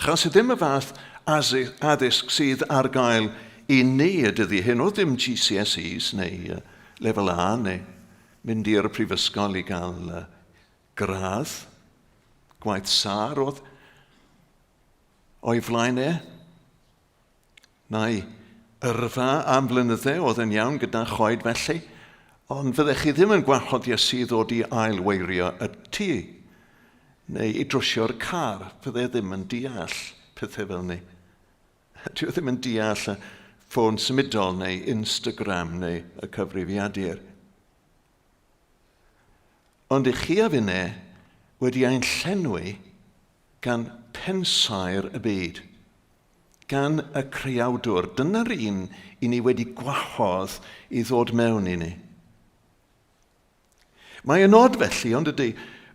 Chos y ddim y fath addysg sydd ar gael i ni y dyddi hyn, o ddim GCSEs neu lefel A neu mynd i'r prifysgol i gael gradd, gwaith sâr o'i flaen e. Neu yrfa am flynyddau oedd yn iawn gyda choed felly, ond fyddech chi ddim yn gwahodd Iesu ddod i ailweirio y tŷ, neu i drwsio'r car, fydde ddim yn deall pethau fel ni. Dwi ddim yn deall y ffôn symudol neu Instagram neu y cyfrifiadur. Ond i chi a finne wedi ein llenwi gan pensaer y byd, gan y creawdwr. Dyna'r un i ni wedi gwahodd i ddod mewn i ni. Mae yn od felly, ond ydy,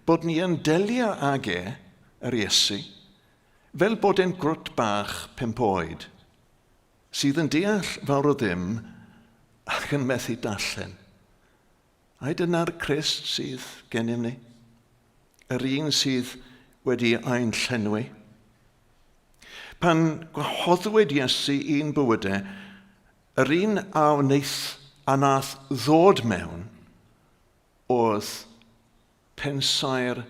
bod ni yn delio ag yr Iesu, fel bod e'n grwt bach 5 oed, sydd yn deall fawr o ddim ac yn methu darllen. A dyna'r Crist sydd gennym ni, yr un sydd wedi ein llenwi. Pan gwahoddwyd Iesu un bywydau, yr un a nath ddod mewn oedd pensaer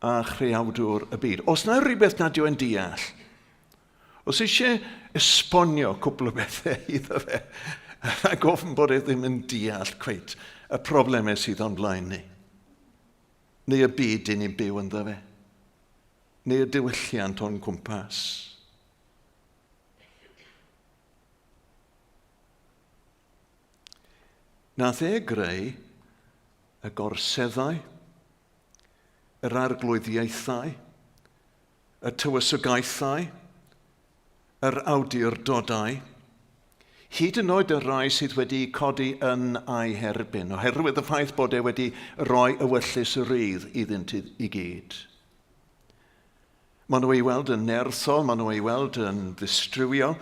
a chreawdwr y byd. Os na rhywbeth nad yw yn deall, os eisiau esbonio cwbl o bethau iddo fe, a gofyn bod e ddim yn deall cweit y problemau sydd o'n blaen ni, neu y byd i ni'n byw ynddo fe, neu y diwylliant o'n cwmpas. Nath e greu y gorseddau, yr arglwyddiaethau, y tywysogaethau, yr awdurdodau, hyd yn oed y rai sydd wedi codi yn ei herbyn, oherwydd y ffaith bod e wedi rhoi ewyllus y rydd iddynt i gyd. Maen nhw ei weld yn nerthol, maen nhw ei weld yn ddistrywiol,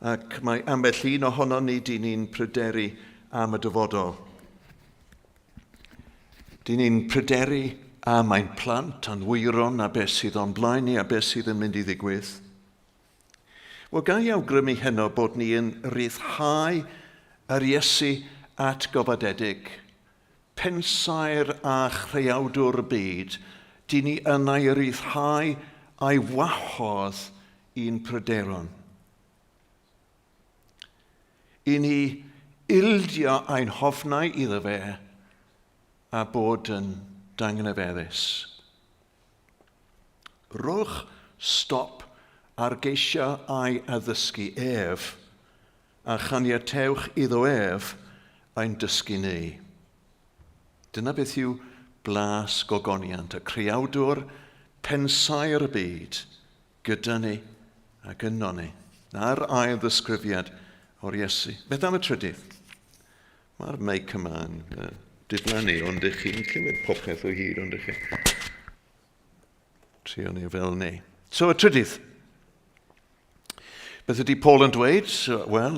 ac mae ambell un ohono ni di ni'n pryderu am y dyfodol. Di ni'n pryderu am ein plant, a'n wyron, a beth sydd o'n blaen ni, a beth sydd yn mynd i ddigwydd. Wel, ga i awgrymu heno bod ni yn ryddhau yr Iesu at gofadedig, pensaer a chreawdwr y byd, di ni yn ei ryddhau a'i wahodd i'n pryderon. I ni ildio ein hofnau iddo fe a bod yn dangnefeddus. Rwch stop ar geisio ai addysgu ef a chaniatewch iddo ef a'n dysgu ni. Dyna beth yw blas gogoniant, y creawdwr pensaer y byd gyda ni ac yno ni. Na'r ail ddisgrifiad o'r Iesu. Beth am y trydydd? Mae'r meic yma'n diflannu, ond ych chi'n cymryd popeth o hyd, ond ych chi. Trio ni fel ni. So, y trydydd. Beth ydy Paul yn dweud? Wel,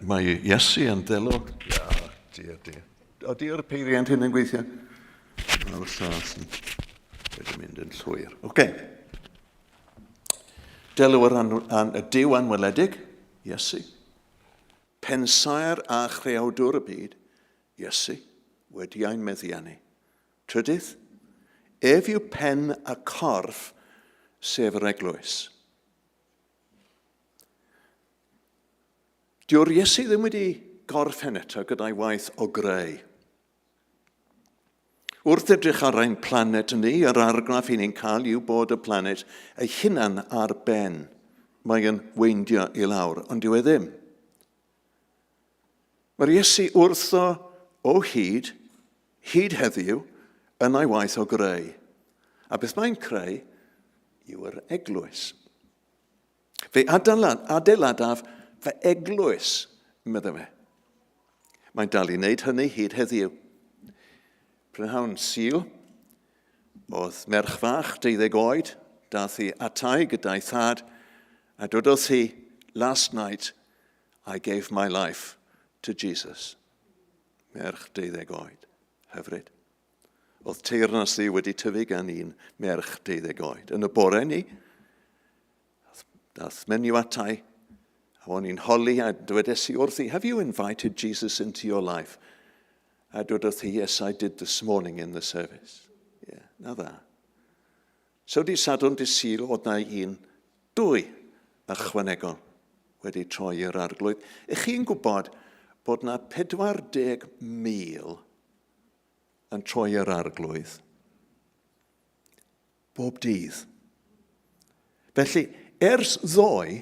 mae Iesu yn ddelo. Dir. O, di'r peiriant hyn yn gweithio? Mae'r llall yn wedi mynd yn llwyr. Oce. Delw y Duw anweledig, Iesu. Pensaer a chreawdwr y byd, Iesu, wedi ein meddiannu. Trydydd, ef yw pen a corff, sef yr eglwys. Dyw'r Iesu ddim wedi gorffen eto gyda'i waith o greu. Wrth edrych ar ein planet ni, yr argraff i ni'n cael yw bod y planet ei hunan ar ben. Mae'n weindio i lawr, ond dyw e ddim. Mae'r Iesu wrtho o hyd heddiw, yn ei waith o greu. A beth mae'n creu yw'r eglwys. Fe adeiladaf fy eglwys, medda fe. Mae'n dal i wneud hynny hyd heddiw. Prynhawn Sul, oedd merch fach 12 oed, daeth hi atau gyda'i thad, a dododd hi, last night, I gave my life to Jesus. Merch 12 oed, hyfryd. Oedd teyrnas ddi wedi tyfu gan un merch 12 oed. Yn y bore ni, daeth menyw atai, a o'n i'n holi a dwedes i wrthi, have you invited Jesus into your life? A dwedodd hi, yes, I did this morning in the service. Yeah, na dda. So di Sadwn di Sul, oedd na dwy ychwanegol wedi troi i'r arglwydd. Ych chi'n gwybod bod na 40,000 yn troi i'r arglwydd bob dydd. Felly, ers ddoe,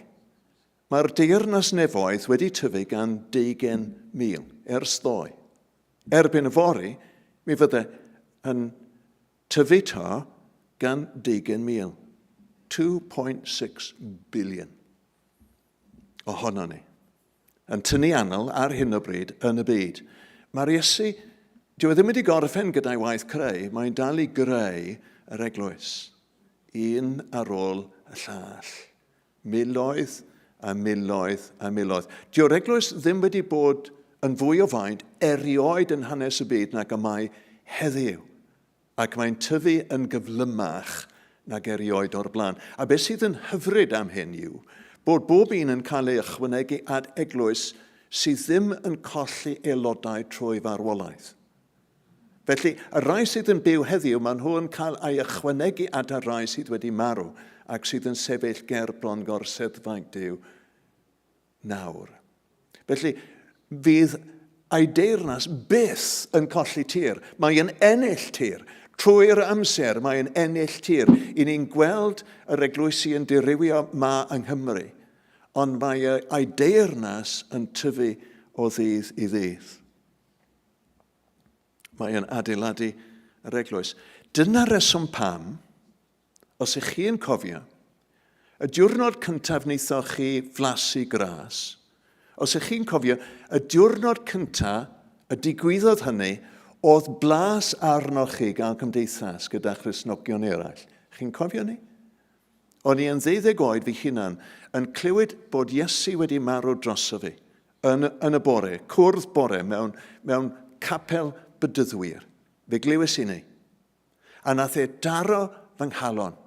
mae'r deyrnas nefoedd wedi tyfu gan 20,000, ers ddoe. Erbyn y fori, mi fydde yn tyfu to gan 20,000. 2.6 billion ohono ni. Yn tynnu anol ar hyn o bryd yn y byd. Mae'r Iesu, dyw e ddim wedi gorffen gyda'i waith creu, mae'n dal i greu yr eglwys. Un ar ôl y llall. Miloedd a miloedd a miloedd. Dyw'r eglwys ddim wedi bod yn fwy o faint erioed yn hanes y byd nag y mae heddiw. Ac mae'n tyfu yn gyflymach nag erioed o'r blaen. A beth sydd yn hyfryd am hyn yw bod bob un yn cael ei ychwanegu at eglwys sydd ddim yn colli aelodau trwy farwolaeth. Felly, y rai sydd yn byw heddiw, maen nhw yn cael ei ychwanegu at y rai sydd wedi marw ac sydd yn sefyll ger bron gorseddfaint Duw nawr. Felly, fydd ei deyrnas byth yn colli tir. Mae'n ennill tir. Trwy'r amser, mae'n ennill tir. I ni'n gweld yr eglwysi yn dirywio ma yng Nghymru, ond mae ei deyrnas yn tyfu o ddydd i ddydd. Mae'n adeiladu yr eglwys. Dyna reswm pam, os ych chi'n cofio, y diwrnod cyntaf wnaethoch chi flasu gras, os ych chi'n cofio, y diwrnod cyntaf, y digwyddodd hynny, oedd blas arnoch chi gael cymdeithas gyda Christnogion eraill. Chi'n cofio ni? O'n i yn 12 oed fi hunan yn clywed bod Iesu wedi marw droso fi yn y bore, cwrdd bore mewn capel bydyddwyr. Fe glywys i ni. A nath e daro fy nghalon.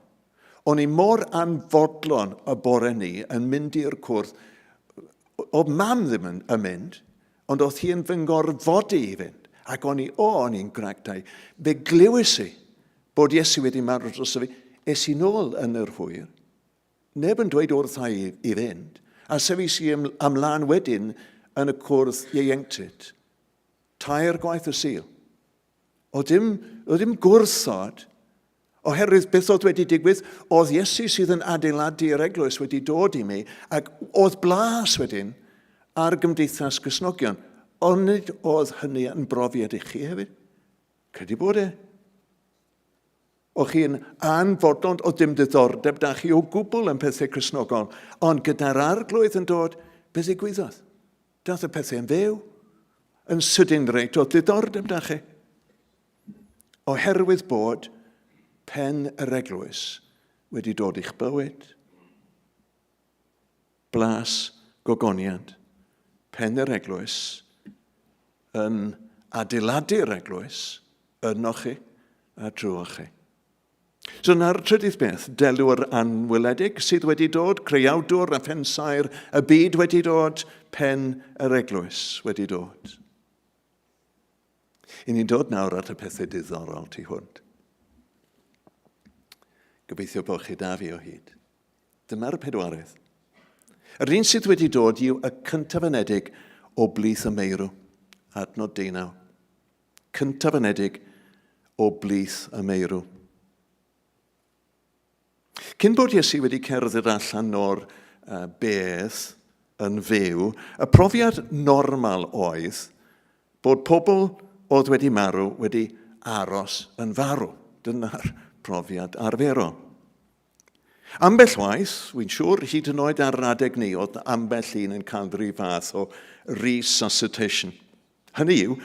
O'n i mor anfodlon y bore ni yn mynd i'r cwrdd. Oedd mam ddim yn mynd, ond oedd hi yn fy ngorfodi i fynd. Ac o'n i'n gragdau. Fe glywys i bod Iesu wedi marw dros fi. Es i nôl yn yr hwyr. Neb yn dweud wrtha i fynd. A sefys i ymlaen wedyn yn y cwrdd ieuenctid. 2 gwaith y Sul. O dim gwrthod, oherwydd beth oedd wedi digwydd, oedd Iesu sydd yn adeiladu'r eglwys wedi dod i mi, ac oedd blas wedyn ar gymdeithas Cristnogion. Ond nid oedd hynny yn brofiad i chi hefyd. Credu bod e. O chi'n anfodlon o dim diddordeb da chi o gwbl yn pethau Cristnogol, ond gyda'r arglwydd yn dod, beth ddigwyddodd? Dath y pethau yn fyw, yn sydyn reit o diddordeb da chi. Oherwydd bod pen yr eglwys wedi dod i'ch bywyd. Blas gogoniant, pen yr eglwys yn adeiladu'r eglwys ynoch chi a drwoch chi. So na'r trydydd beth, delw'r anwyledig sydd wedi dod, creuawdwr a phensau'r y byd wedi dod, pen yr eglwys wedi dod. I ni'n dod nawr at y pethau diddorol tu hwnt. Gobeithio bod chi da fi o hyd. Dyma'r pedwarydd. Yr un sydd wedi dod yw y cyntaf-anedig o blith y meirw, adnod 19. Cyntaf-anedig o blith y meirw. Cyn bod Iesu wedi cerdded allan o'r bedd yn fyw, y profiad normal oedd bod pobl oedd wedi marw wedi aros yn farw. Dyna'r profiad arferol. Ambell waith, wy'n siŵr hyd yn oed ar adeg ni, oedd ambell un yn cael rhyw fath o resuscitation. Hynny yw,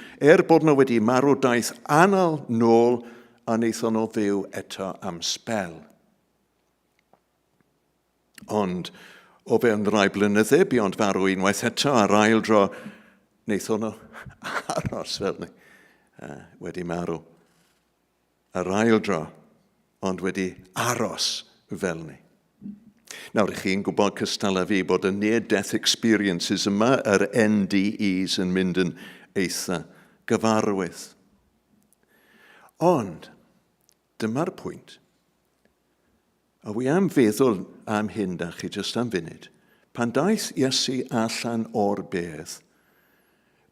bod nhw wedi marw daeth anal nôl a wnaethon nhw fyw eto am spel. Ond, o fewn rai blynydde, buond farw unwaith eto ar ail dro, wnaethon nhw aros fel ni, wedi marw. Ar ail dro, ond wedi aros fel ni. Nawr, chi'n gwybod cystal â fi bod y near-death experiences yma, yr NDEs yn mynd yn eitha gyfarwydd. Ond, dyma'r pwynt. A wi am feddwl am hyn da chi jyst am funud. Pan daeth Iesu allan o'r bedd,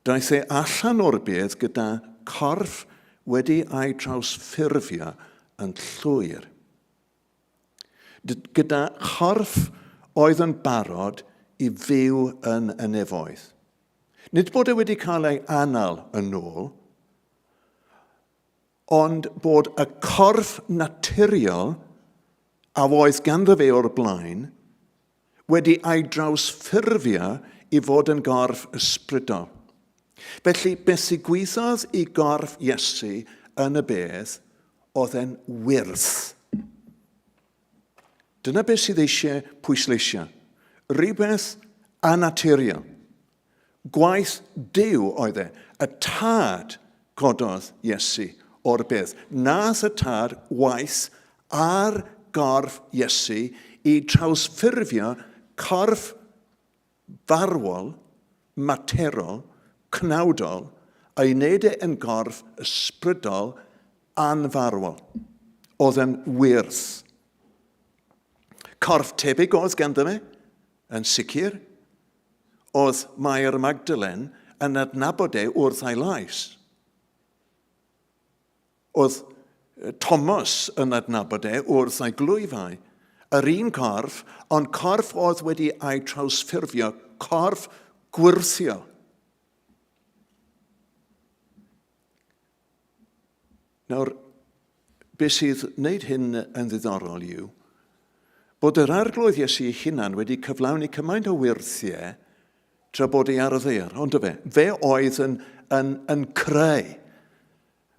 daeth e allan o'r bedd gyda corff wedi ei trawsffurfio yn llwyr. Gyda chorff oedd yn barod i fyw yn y nefoedd. Nid bod e wedi cael ei anal yn ôl, ond bod y corff naturiol a oedd ganddo fe o'r blaen wedi ei drawsffurfio i fod yn gorff ysbrydol. Felly, beth sy'n gwyddodd i gorff Iesu yn y bedd oedd e'n wyrth. Dyna beth sydd eisiau pwysleisio. Rhywbeth anaturiol. Gwaith Duw oedd e. Y tad gododd Iesu o'r bedd. Nath y tad waith ar gorff Iesu i trawsffurfio corff farwol, materol, cnawdol, a i wneud e yn gorff ysbrydol anfarwol. Oedd e'n wyrth. Corff tebyg oedd ganddo fe, yn sicr, oedd Mair Magdalen yn adnabod e wrth ei lais. Oedd Thomas yn adnabod e wrth ei glwyfau. Yr un corff, ond corff oedd wedi ei trawsffurfio, corff gwirthio. Nawr, beth sydd wneud hyn yn ddiddorol yw, bod yr arglwydd Iesu ei hunan wedi cyflawni cymaint o wyrthiau tra bod ei ar y ddaear. Ond fe oedd yn creu,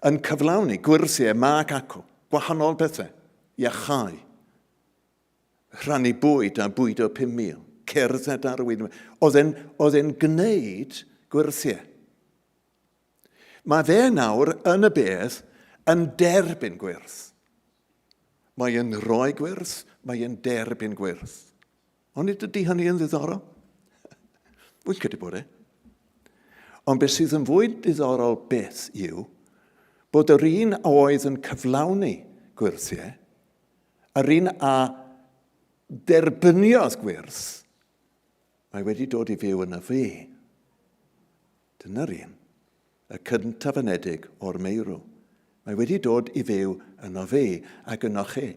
yn cyflawni gwyrthiau mag acw, gwahanol bethau, iachau, rhannu bwyd a bwyd o 5,000, cerdded ar y wyn. Oedd e'n gwneud gwyrthiau. Mae fe nawr yn y bedd yn derbyn gwyrth. Mae e'n rhoi gwyrth, mae e'n derbyn gwyrth. Ond ydy hynny yn ddiddorol? Wy'n credu bod e. Ond beth sydd yn fwy diddorol beth yw bod yr un oedd yn cyflawni gwirthiau, yr un a derbyniodd gwyrth, mae wedi dod i fyw yn y fe. Dyna'r un, y cyntaf anedig o'r meirw. Mae wedi dod i fyw yno fe ac yno chi.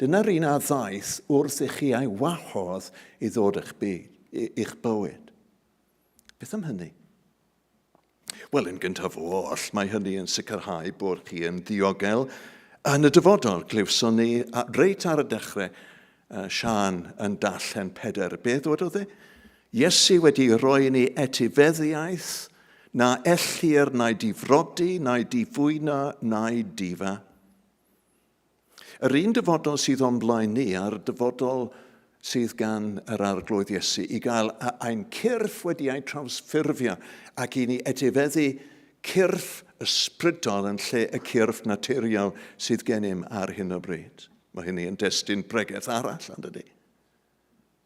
Dyna'r un a ddaeth wrth i chi ei wahodd i ddod i'ch bywyd. Beth am hynny? Wel, yn gyntaf oll, mae hynny yn sicrhau bod chi yn ddiogel yn y dyfodol. Glywson ni reit ar y dechrau Sian yn darllen 4. Beth oedd e? Iesu wedi rhoi ni etifeddiaeth na ellir, na'i difrodi, na'i difwyno, na'i difa. Yr un dyfodol sydd o'n blaen ni a'r dyfodol sydd gan yr arglwydd Iesu i gael ein cyrff wedi ei trawsffurfio ac i ni etifeddu cyrff ysbrydol yn lle y cyrff naturiol sydd gennym ar hyn o bryd. Mae hynny yn destun pregeth arall, ond ydy.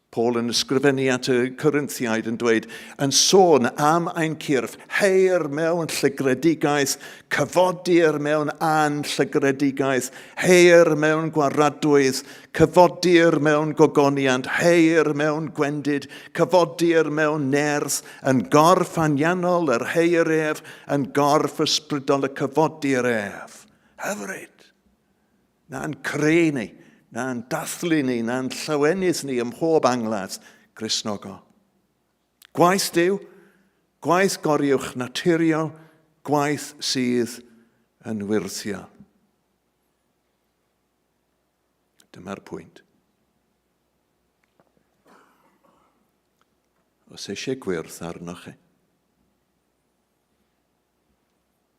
Paul yn ysgrifennu at y Corinthiaid yn dweud, yn sôn am ein cyrff, heir mewn llygredigaeth, cyfodir mewn anllygredigaeth, heir mewn gwaradwydd, cyfodir mewn gogoniant, heir mewn gwendid, cyfodir mewn nerth, yn gorff anianol yr heir ef, yn gorff ysbrydol y cyfodir ef. Hyfryd. Na'n creu ni, na'n dathlu ni, na'n llawenydd ni ym mhob angladd Gristnogol. Gwaith Duw, gwaith goriwch naturiol, gwaith sydd yn wirthio. Dyma'r pwynt. Os eisiau gwirth arnoch chi,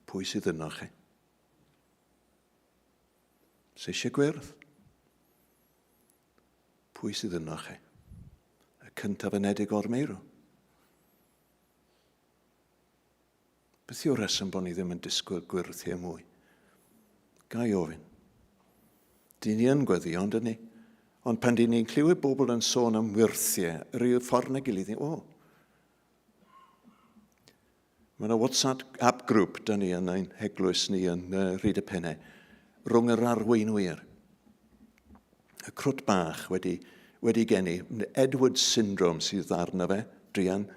pwy sydd yno chi? Os eisiau gwirth, pwy sydd yno chi? Y cyntaf yn edig o'r meirw. Beth yw'r reswm bod ni ddim yn disgwyl gwirthio mwy? Gai ofyn. Dyn ni yn gweddio, ond ni. Ond pan dyn ni'n clywed bobl yn sôn am wirthiau, yr yw ffordd na gilydd, Mae yna WhatsApp grŵp da ni yn ein heglwys ni yn Rhyd y Pennau, rhwng yr arweinwyr. Y crwt bach wedi geni, Edward syndrome sydd arno fe, drian,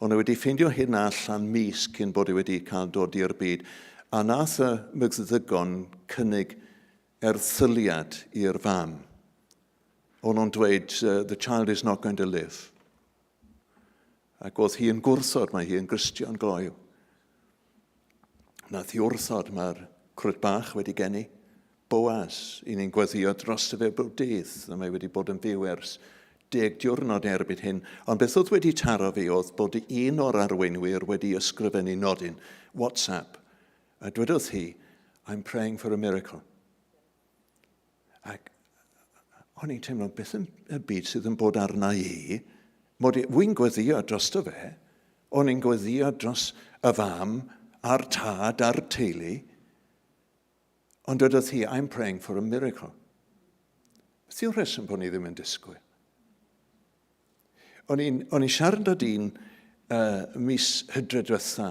ond wedi ffeindio hyn allan mis cyn bod wedi cael dod i'r byd, a nath y mygddygon cynnig erthyliad i'r fam. Ond nhw'n dweud, the child is not going to live. Ac oedd hi yn gwrthod, mae hi yn Gristion gloyw. Nath hi wrthod, mae'r crwt bach wedi geni, Boaz, un ni'n gweddio dros y fe bob dydd, a mae wedi bod yn fyw ers 10 diwrnod erbyn hyn. Ond beth oedd wedi taro fi oedd bod un o'r arweinwyr wedi ysgrifennu nodyn, WhatsApp, a dwedodd hi, I'm praying for a miracle. Ac o'n i'n teimlo beth yn y byd sydd yn bod arna i, wy'n gweddio dros dy fe, o'n i'n gweddio dros y fam, a'r tad, a'r teulu, ond dwedodd hi, I'm praying for a miracle. Beth yw'r reswm bod ni ddim yn disgwyl? O'n i'n siarad â dyn mis Hydref diwetha,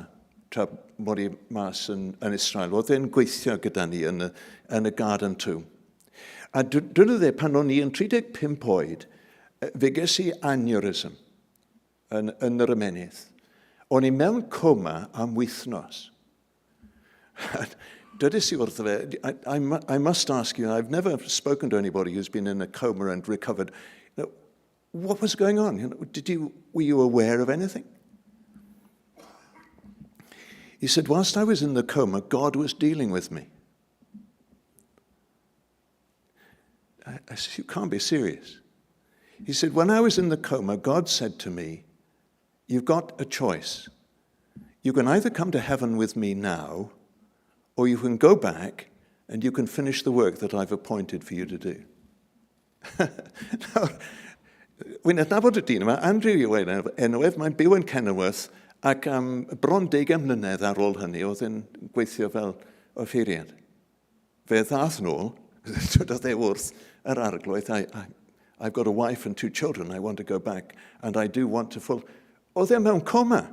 tra bod i mas yn Israel. Oedd e'n gweithio gyda ni yn y Garden Tomb. A dwedodd e, pan o'n i yn 35 oed, fe ges i aneurysm yn yr ymenydd. O'n i mewn coma am wythnos. Dydys i wrtho fe, I must ask you, I've never spoken to anybody who's been in a coma and recovered. What was going on? Were you aware of anything? He said, whilst I was in the coma, God was dealing with me. I said, you can't be serious. He said, when I was in the coma, God said to me, you've got a choice. You can either come to heaven with me now, or you can go back and you can finish the work that I've appointed for you to do. Wy'n adnabod y dyn yma, Andrew yw enwedd, mae'n byw yn Kenilworth, ac bron 10 mlynedd ar ôl hynny, oedd yn gweithio fel offeiriad. Fe ddath nôl, dwedodd e wrth yr arglwydd, I've got a wife and 2 children, I want to go back, and I do want to Oedd e mewn coma.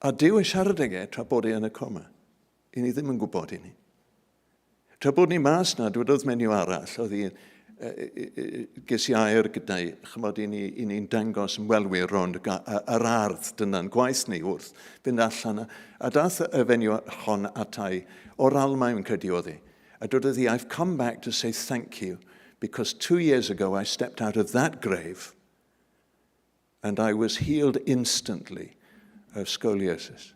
A Duw yn siarad ag tra bod e yn y coma. I ni ddim yn gwybod i ni. Tra bod ni mas na, dwedodd menyw arall, oedd i ges i air gyda i, chymod i ni'n dangos ymwelwyr rond yr ardd dyna'n gwaith ni wrth fynd allan. A dath y fenyw hon atai, o'r Almaen credu oedd i. A dwedodd i, I've come back to say thank you, because 2 years ago I stepped out of that grave and I was healed instantly of scoliosis.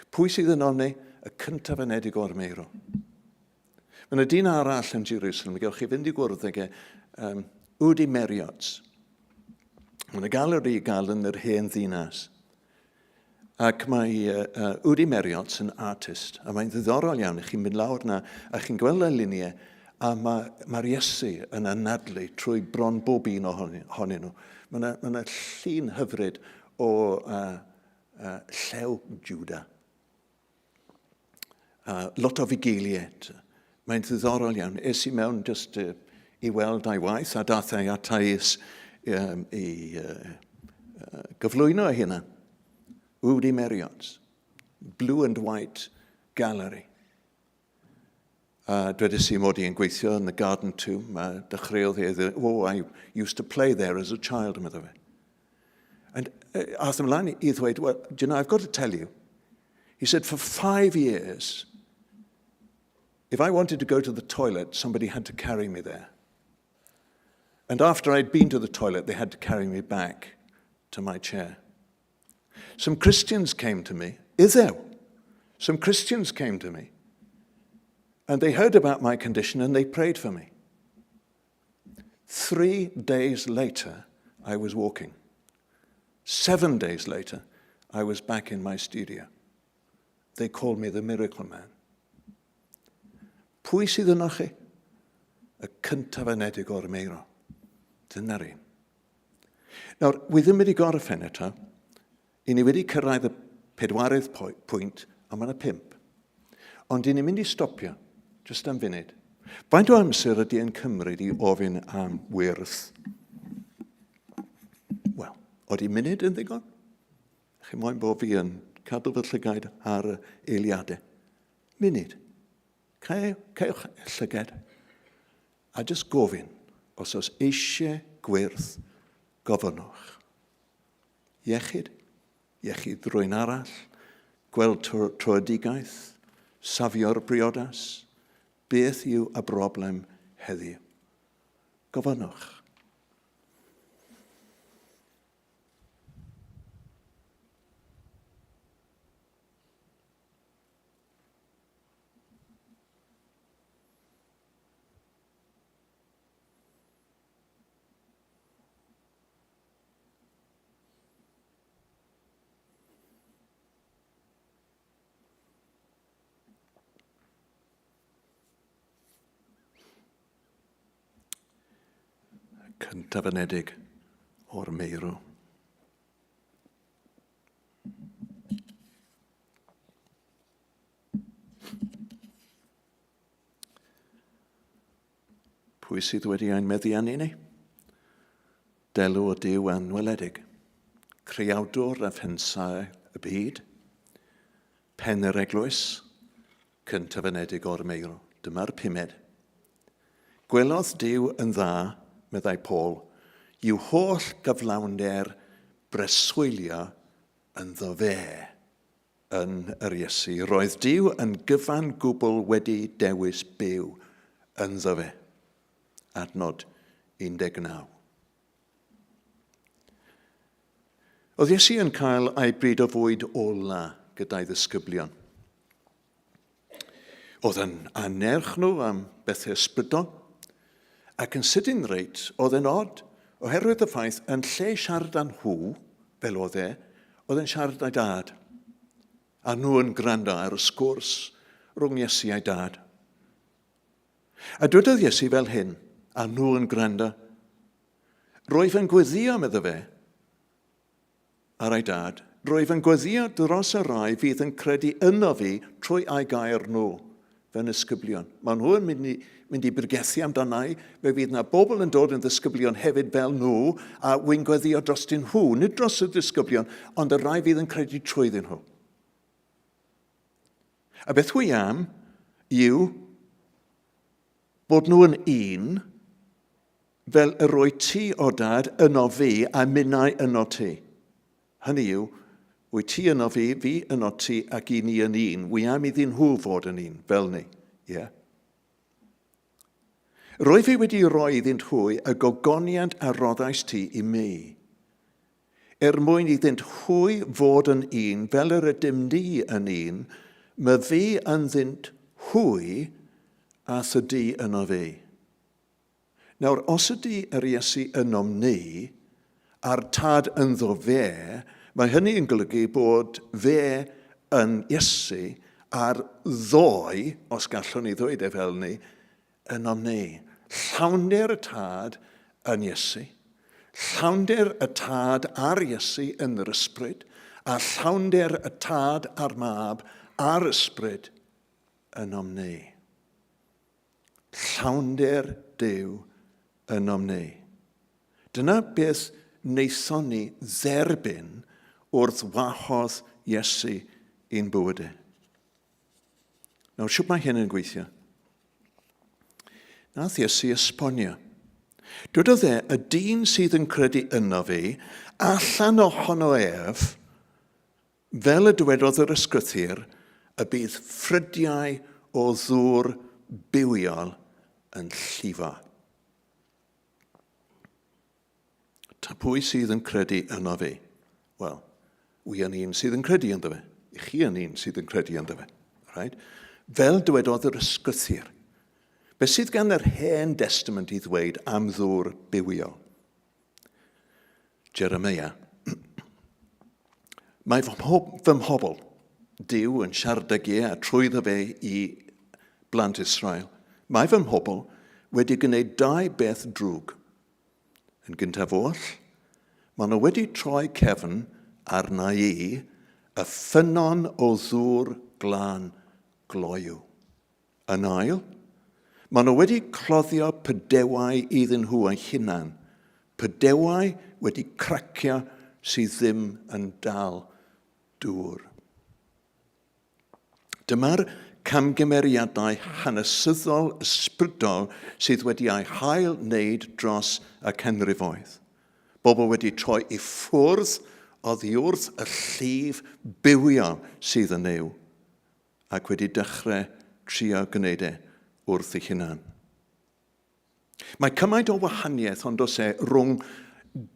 Pwy sydd yn onni? Y cyntaf yn edig o'r meirw. Mae yna dyn arall yn Jerusalem, gewch chi fynd i gwrdd ag Ffrwd Byw. Mae yna galeri gael yn yr hen ddinas. Ac mae Ffrwd Byw yn artist, a mae'n ddiddorol iawn. Chi'n mynd lawr na, a chi'n gweld y luniau, a mae'r Iesu yn anadlu trwy bron bob un ohonyn nhw. Mae yna llun hyfryd o llew Juda. Lot o figiliaid. Mae'n ddiddorol iawn. Es I mewn just I weld a'i waith, a dath ei atais I gyflwyno hynna. Ffrwd Byw. Blue and White Gallery. Dwedais I mod i'n gweithio yn the Garden Tomb. Dechreuodd I used to play there as a child, medda fe. And ath ymlaen I ddweud, well, do you know, I've got to tell you. He said, for 5 years, if I wanted to go to the toilet, somebody had to carry me there. And after I'd been to the toilet, they had to carry me back to my chair. Some Christians came to me. Some Christians came to me. And they heard about my condition and they prayed for me. 3 days later, I was walking. 7 days later, I was back in my studio. They called me the Miracle Man. Pwy sydd yno chi? Y cyntaf anedig o'r meiro. Dyna'r un. Nawr, wi ddim wedi gorffen eto. I ni wedi cyrraedd y 4 pwynt, a mae yna 5. Ond i ni mynd i stopio, jyst am funud. Faint o amser ydy yn cymryd i ofyn am wyrth? Wel, oeddi munud yn ddigon? Chi moyn bod fi yn cadw fy llygaid ar y eiliadau. Munud. Cewch llyged. A jyst gofyn, os eisiau gwyrth, gofynwch. Iechyd rwy'n arall, gweld troedigaeth, safio'r briodas, beth yw y broblem heddiw? Gofynwch. Cyntaf anedig o'r meirw. Pwy sydd wedi ein meddiannu ni? Delw o Duw anweledig, creawdwr a phensau y byd, pen yr eglwys, cyntaf anedig o'r meirw. Dyma'r 5. Gwelodd Duw yn dda, meddai Paul, yw holl gyflawnder breswylio yn ddo fe yn yr Iesu. Roedd Duw yn gyfan gwbl wedi dewis byw yn ddo fe. Adnod 19. Oedd Iesu yn cael ei bryd o fwyd ola gyda'i ddisgyblion. Oedd yn anerch nhw am bethau ysbrydol, ac yn sydyn reit, oedd yn od, oherwydd y ffaith, yn lle siarad â nhw, fel oedd yn siarad â'i dad. A nhw yn gwrando ar y sgwrs rhwng Iesu a'i dad. A dywedodd Iesu fel hyn, a nhw yn gwrando. Roedd yn gweddio, medda fe, ar ei dad. Roedd yn gweddio dros y rai fydd yn credu yno fi trwy ei gair nhw, fe'n ddisgyblion. Mae nhw yn mynd i byrgethu amdanau, fe fydd yna bobl yn dod yn ddisgyblion hefyd fel nhw, a wy'n gweddio dros dyn nhw, nid dros y ddisgyblion, ond y rai fydd yn credu trwyddyn nhw. A beth wy am yw bod nhw yn un, fel y roi ti o dad yno fi a minnau yno ti. Hynny yw, wyt ti yno fi yno ti ac i ni yn un. Wy am iddyn nhw fod yn un, fel ni. Yeah. Roedd fi wedi rhoi iddynt hwy y gogoniant a roddais ti i mi. Mwyn iddynt hwy fod yn un, fel yr ydym ni yn un, mae fi yn ddynt hwy a thydi yno fi. Nawr, os ydy yr Iesu ynom ni, a'r tad ynddo fe, mae hynny yn golygu bod fe yn Iesu a'r ddoi, os gallwn ni ddweud fel ni, ynom ni. Llawnder y tad yn Iesu, llawnder y tad ar Iesu yn yr ysbryd, a llawnder y tad a'r mab a'r ysbryd ynom ni. Llawnder Duw ynom ni. Dyna beth wnaethon ni dderbyn wrth wahodd Iesu i'n bywydau. Nawr, siwp mae hyn yn gweithio? Nath Iesu esbonio. Dywedodd y dyn sydd yn credu yno fi, allan ohono ef, fel y dywedodd yr ysgrythur, y bydd ffrydiau o ddŵr bywiol yn llifo. Ta pwy sydd yn credu yno fi? Wel, wi yn un sydd yn credu ynddo fe. I chi yn un sydd yn credu ynddo fe. Right? Fel dywedodd yr ysgrythur. Be sydd gan yr Hen Testament i ddweud am ddŵr bywio? Jeremia. Mae fy mhobl, Dyw yn siarad ag a trwyddo fe i blant Israel. Mae fy mhobl wedi gwneud 2 beth drwg. Yn gyntaf oll, maen nhw wedi troi cefn arna i y ffynon o ddŵr glân gloiw. Yn ail, maen nhw wedi cloddio pydewau iddyn nhw eu hunan, pydewau wedi cracio sydd ddim yn dal dŵr. Dyma'r camgymeriadau hanesyddol ysbrydol sydd wedi ei hail wneud dros y canrifoedd. Bobl wedi troi i ffwrdd oddi wrth y llif bywio sydd yn yw, ac wedi dechrau trio gwneud wrth ei hunan. Mae cymaint o wahaniaeth ond os rhwng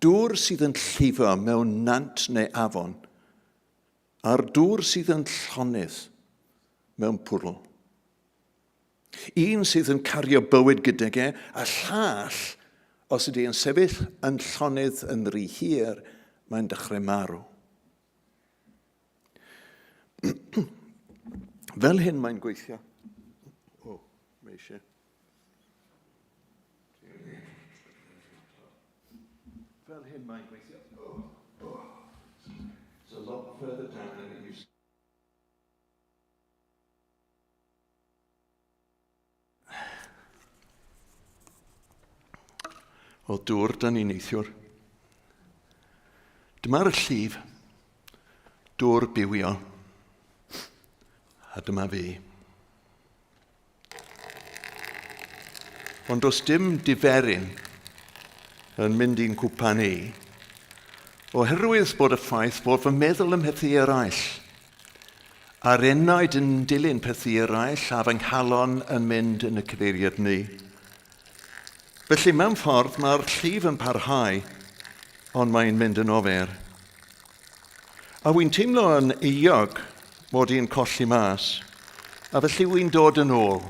dŵr sydd yn llifo mewn nant neu afon a'r dŵr sydd yn llonydd mewn pwrl. Un sydd yn cario bywyd gydag a llall, os ydy yn sefyll yn llonydd yn rhy hir, mae'n dechrau marw. Fel hyn mae'n gweithio. Mae eisiau. Fel hyn mae'n gweithio. It's a lot further down than it used to. O dŵr dan ni'n neithiwr. Dyma'r llif, dŵr bywio, a dyma fi. Ond os dim diferyn yn mynd i'n cwpan i, oherwydd bod y ffaith bod fy meddwl ym pethau eraill, a'r enaid yn dilyn pethau eraill a fy nghalon yn mynd yn y cyfeiriad ni. Felly mewn ffordd mae'r llif yn parhau, ond mae'n mynd yn ofer. A wy'n teimlo yn euog mod i'n colli mas, a felly wy'n dod yn ôl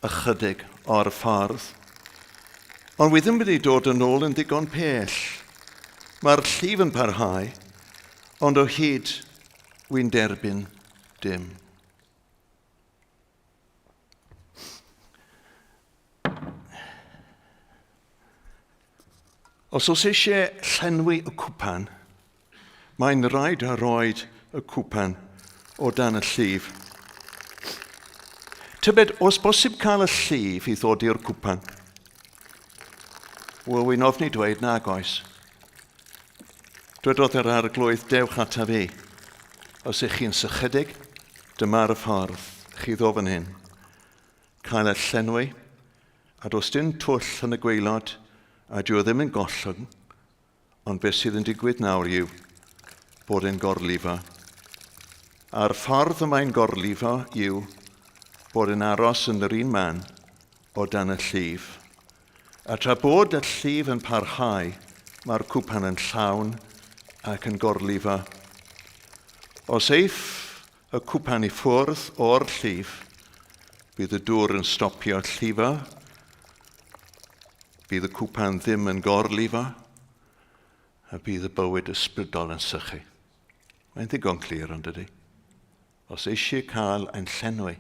ychydig o'r ffordd. Ond wy ddim wedi dod yn ôl yn ddigon pell. Mae'r llif yn parhau, ond o hyd wy'n derbyn dim. Os eisiau llenwi y cwpan, mae'n rhaid a roed y cwpan o dan y llif. Tybed, os bosib cael y llif i ddod i'r cwpan? Wel, wy'n ofni dweud nag oes. Dwedodd yr arglwydd, dewch ata fi. Os ych chi'n sychydig, dyma'r y ffordd. Chi ddo fan hyn. Cael y llenwi, a dos dim twll yn y gwaelod, a dyw ddim yn gollwng, ond beth sydd yn digwydd nawr yw bod e'n gorlifo. A'r ffordd yma'n gorlifo yw bod e'n aros yn yr un man o dan y llif. A tra bod y llif yn parhau, mae'r cwpan yn llawn ac yn gorlifo. Os eiff y cwpan i ffwrdd o'r llif, bydd y dŵr yn stopio llifo, bydd y cwpan ddim yn gorlifo, a bydd y bywyd ysbrydol yn sychu. Mae'n ddigon clir ond ydy. Os eisiau cael ein llenwi,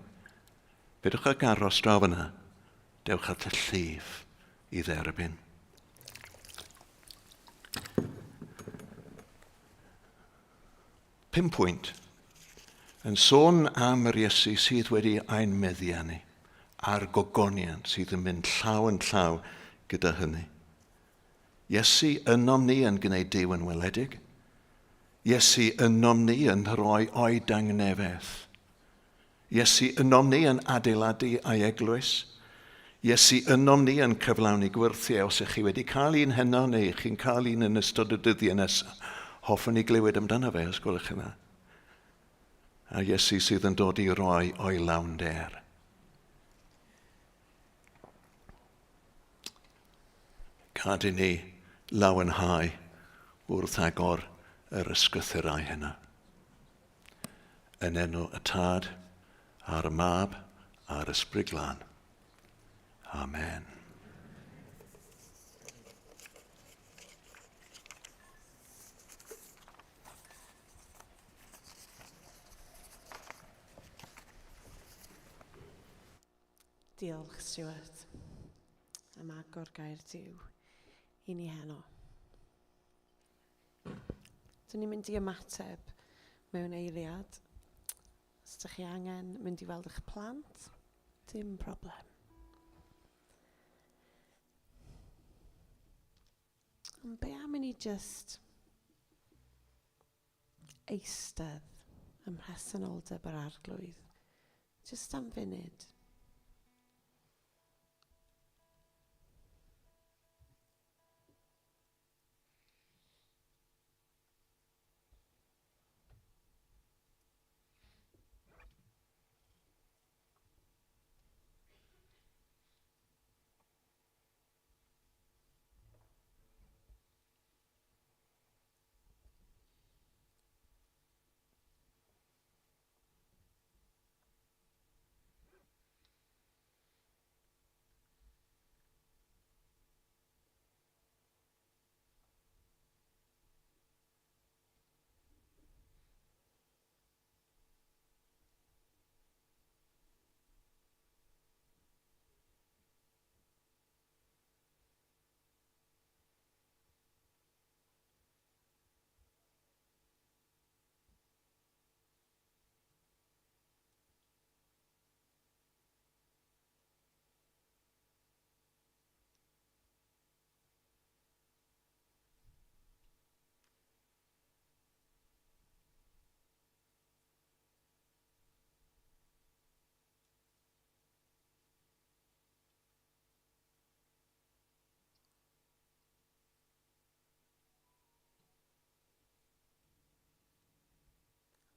bydwch ag aros draw yna, dewch at y llif i dderbyn. Pum pwynt. Yn sôn am yr Iesu sydd wedi ein meddiannu, a'r gogonion sydd yn mynd llaw yn llaw gyda hynny. Iesu ynom ni yn gwneud Duw yn weledig. Iesu ynom ni yn rhoi oed angnefedd. Iesu ynom ni yn adeiladu ei eglwys. Iesu ynom ni yn cyflawni gwirthiau. Os ych chi wedi cael un heno neu chi'n cael un yn ystod y dyddiau nesaf, hoffwn i glywed amdano fe os gwelwch yna. A Iesu sydd yn dod i roi o'i lawnder. Gad i ni lawenhau wrth agor yr ysgrythurau hynna. Yn enw y Tad, a'r y Mab, a'r Ysbryd Glân. Amen. Diolch, Stuart. Am agor gair Duw i ni heno. Dyn ni'n mynd i ymateb mewn eiliad. Os ydych chi angen mynd i weld eich plant, dim problem. Ond be am i ni just eistedd ym mhresenoldeb yr arglwydd? Just am funud.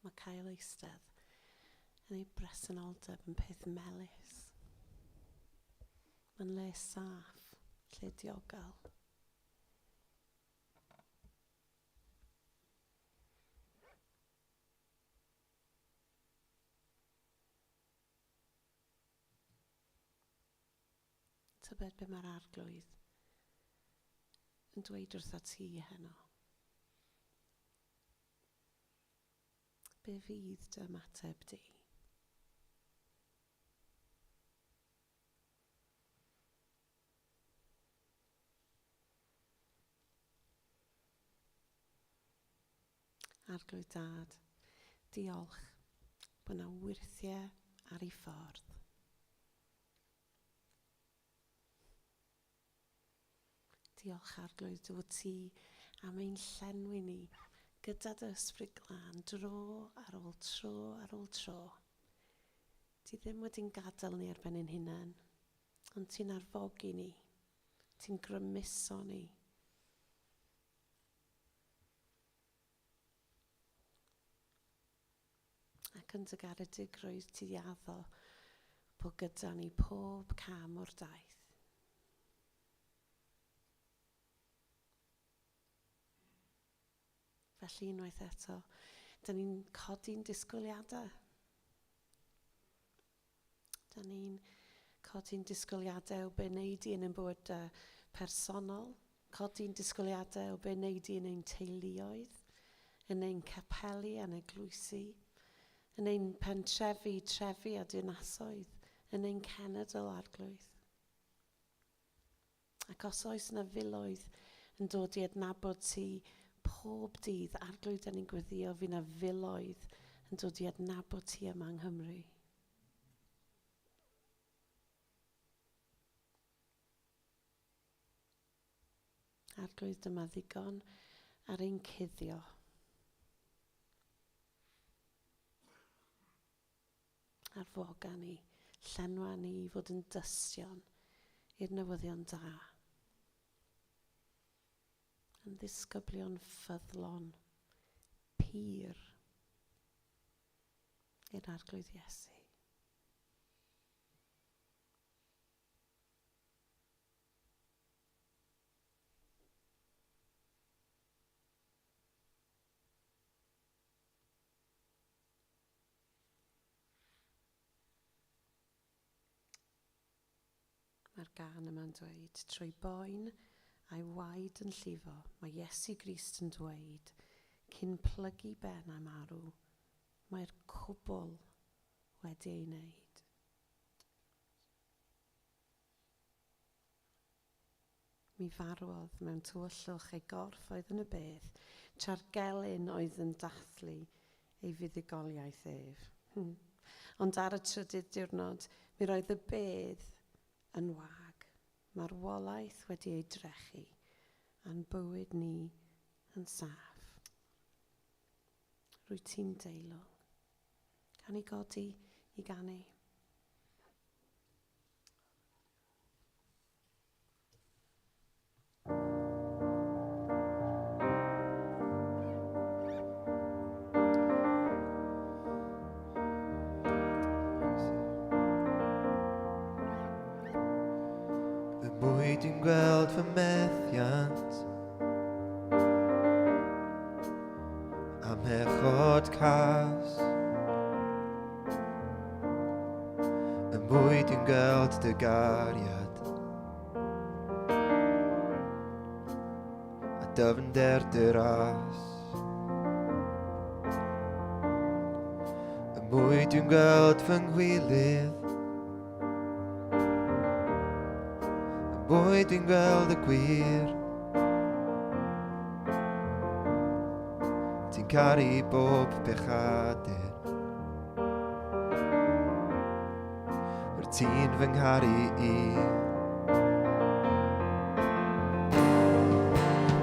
Mae cael eistedd yn ei bresenoldeb yn peth melys. Mae'n le saff, lle diogel. Tybed be mae'r arglwydd yn dweud wrtho ti heno. Be fydd dy ymateb di? Arglwydd Dad, diolch bod yna wyrthiau ar ei ffordd. Diolch Arglwydd fod ti am ein llenwi ni gyda dy Ysbryd Glân dro ar ôl tro ar ôl tro. Ti ddim wedi'n gadael ni ar ben ein hunain, ond ti'n arfogi ni, ti'n grymuso ni. Ac yn dy garedigrwydd ti addo bod gyda ni pob cam o'r daith. Felly unwaith eto, da ni'n codi'n disgwyliadau. Da ni'n codi'n disgwyliadau o be wneud i yn ein bywyd personol, codi'n disgwyliadau o be wneud i yn ein teuluoedd, yn ein capeli a'n eglwysi, yn ein pentrefi, trefi a dinasoedd, yn ein cenedl arglwydd. Ac os oes yna filoedd yn dod i adnabod ti pob dydd, arglwydd da ni'n gweddio fydd yna filoedd yn dod i adnabod ti yma yng Nghymru. Arglwydd dyma ddigon ar ein cuddio. Arfoga ni, llenwa ni i fod yn dystion i'r newyddion da. Yn ddisgyblion ffyddlon, pur, i'r arglwydd Iesu. ar gan yma'n dweud, trwy boen a'i waed yn llifo, mae Iesu Grist yn dweud, cyn plygu ben am arw, mae'r cwbl wedi ei wneud. Mi farwodd mewn tywyllwch ei gorff oedd yn y bedd, tra'r gelyn oedd yn dathlu ei fuddugoliaeth ef. Ond ar y trydydd diwrnod, mi roedd y bedd yn wag. Marwolaeth wedi ei drechu, a'n bywyd ni yn saff. Rwyt ti'n deilwng. Can i godi i ganu? Mwy dwi'n gweld fy methiant am echod cas. Y mwy dwi'n gweld dy gariad a dyfnder dy ras. Y mwy dwi'n gweld fy nghywilydd, mwy dwi'n gweld y gwir. Ti'n caru bob bechadur, wyt ti'n fy ngharu i.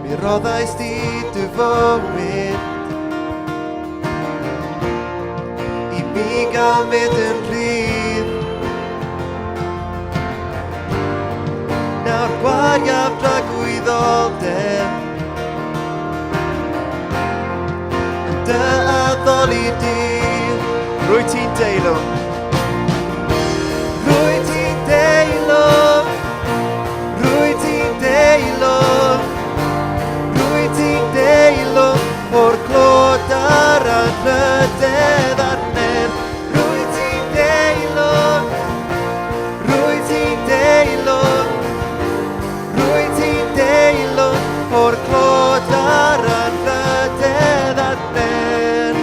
Mi roddais di dy fywyd i mi gael mynd yn rhydd. Nawr gwariaf rhag wyddoldeb yn dy addoli di. Rwyt ti'n deilwng. Rwyt ti'n deilwng. Rwyt ti'n deilwng. Rwyt ti'n deilwng o'r clod a'r anrhydedd a'r ner. Rwyt ti'n deilwng. Rwyt ti'n deilwng. Rwyt ti'n deilwng o'r clod a'r anrhydedd a'r ner.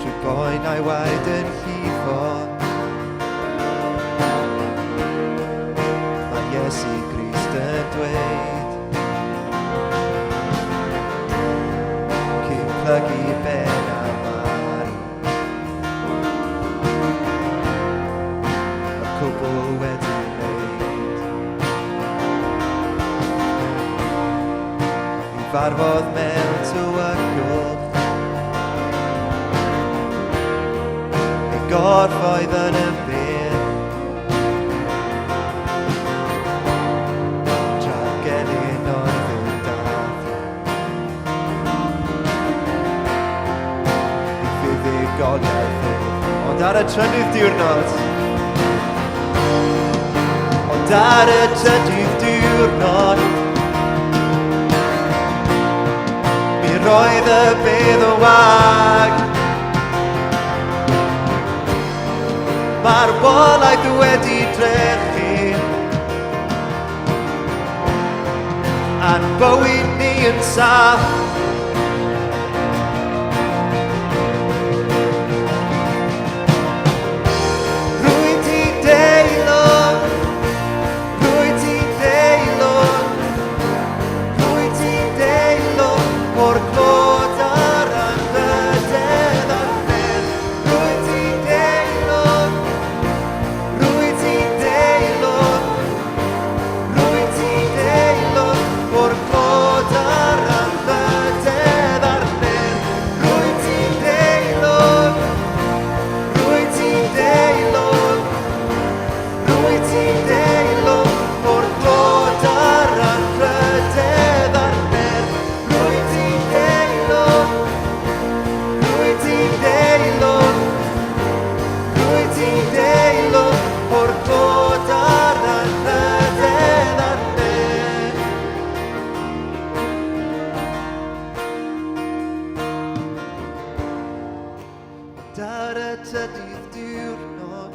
Trwy boen a'i waed yn llifo, mae Iesu Grist yn dweud, cyn plygu ben am arw, y cwbl wedi wneud. I farfodd mewn tywyllwch, ei gorff oedd yn y bedd, tra'r gelyn oedd yn dathlu i fuddugoliaeth ef. Ond ar y trydydd diwrnod, ond ar y trydydd diwrnod, mi roedd y bedd yn wag. Marwolaeth wedi drechu, a'n bywyd ni yn saff. Rwyt ti'n deilwng. Rwyt ti'n deilwng. Rwyt ti'n deilwng o'r clod a'r anrhydedd a'r ner. Rwyt ti'n deilwng. Rwyt ti'n deilwng. Rwyt ti'n deilwng o'r clod a'r anrhydedd. diwrnod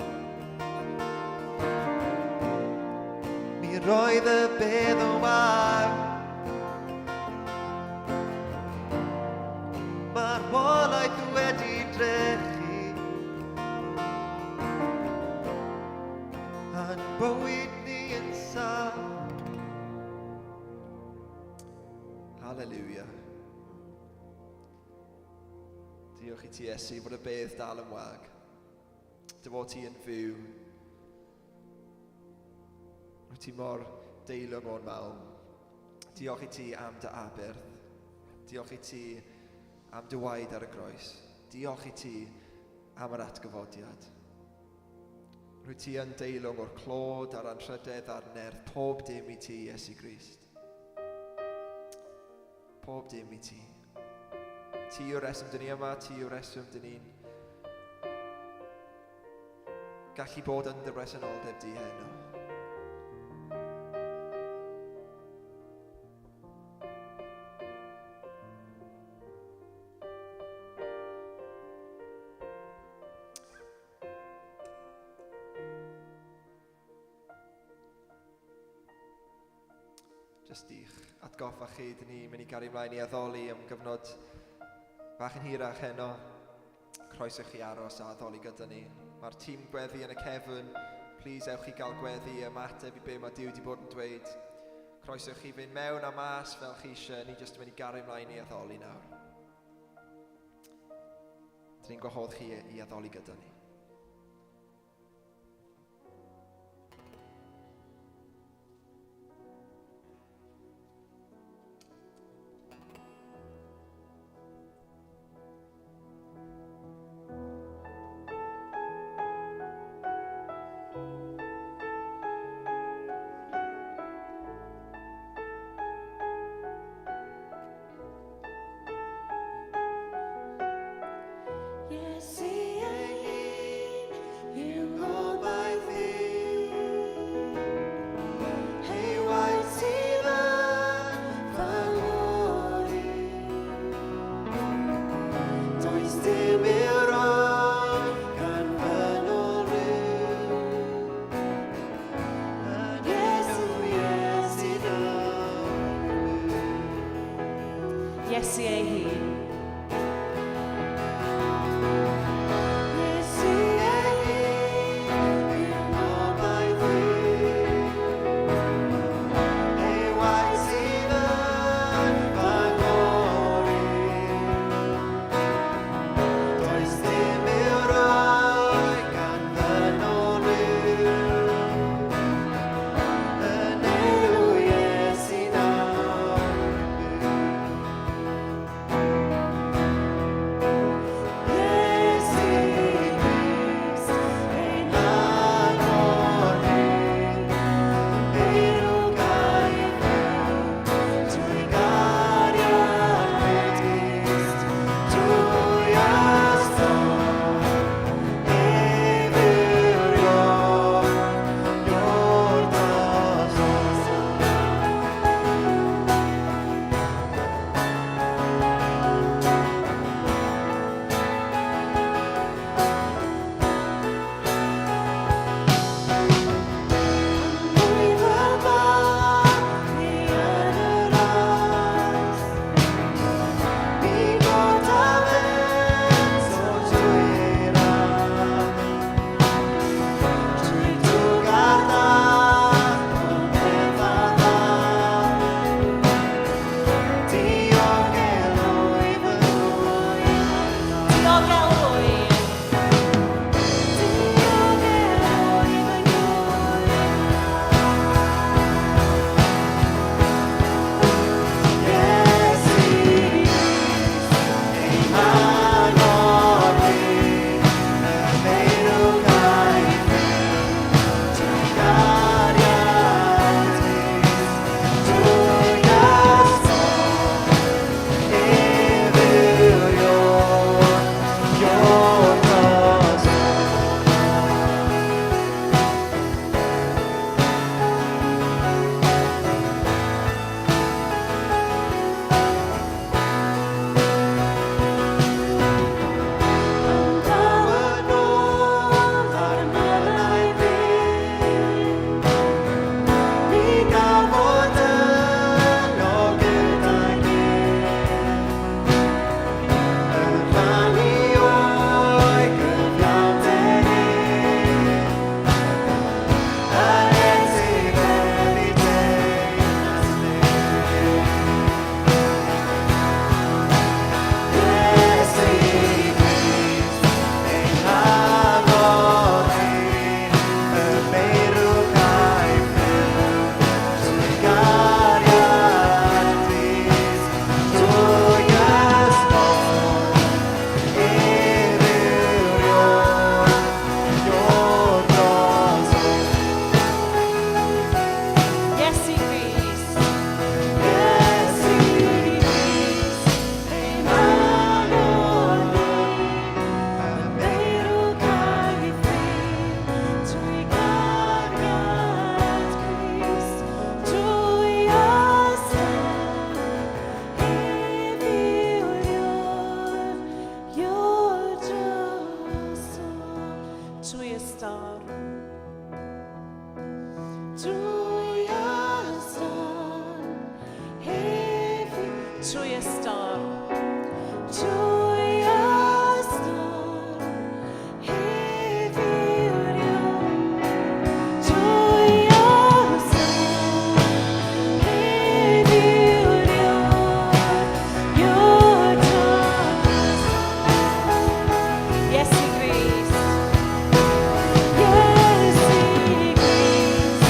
mi roedd y bedd o war. Mae'r walaeth wedi drechu a'n bywyd ni yn saf. Halleluia. Diolch i ti, Iesu, fod y bedd dal yn wag. Dy fod ti yn fyw. Rwyt ti mor deilwng o'n mawn. Diolch i ti am dy aberth. Diolch i ti am dy waed ar y groes. Diolch i ti am yr atgyfodiad. Rwyt ti yn deilwng o'r clod a'r anrhydedd a'r nerth. Pob dim i ti, Iesu Grist. Pob dim i ti. Ti yw'r reswm dyn ni yma, ti yw'r reswm dyn ni'n gallu bod yn dy bresenoldeb di heno. Jyst i'ch atgoffa chi, dyn ni mynd i gario ymlaen i addoli am gyfnod bach yn hirach heno. Croeso chi aros a addoli gyda ni. Mae'r tîm gweddi yn y cefn. Please ewch i gael gweddi ymateb i be mae Duw wedi bod yn dweud. Croeso chi fynd mewn a mas fel chi eisiau. Ni jyst yn mynd i gario ymlaen i addoli nawr. Dyn ni'n gwahodd chi i addoli gyda ni. Iesu ei hun. y storm. Trwy y storm, heddiw. Trwy y storm. Trwy y storm, heddiw'r Iawn. Trwy y storm, heddiw'r Iawn. Your trust. Yes, i Grist. Yes, i Grist.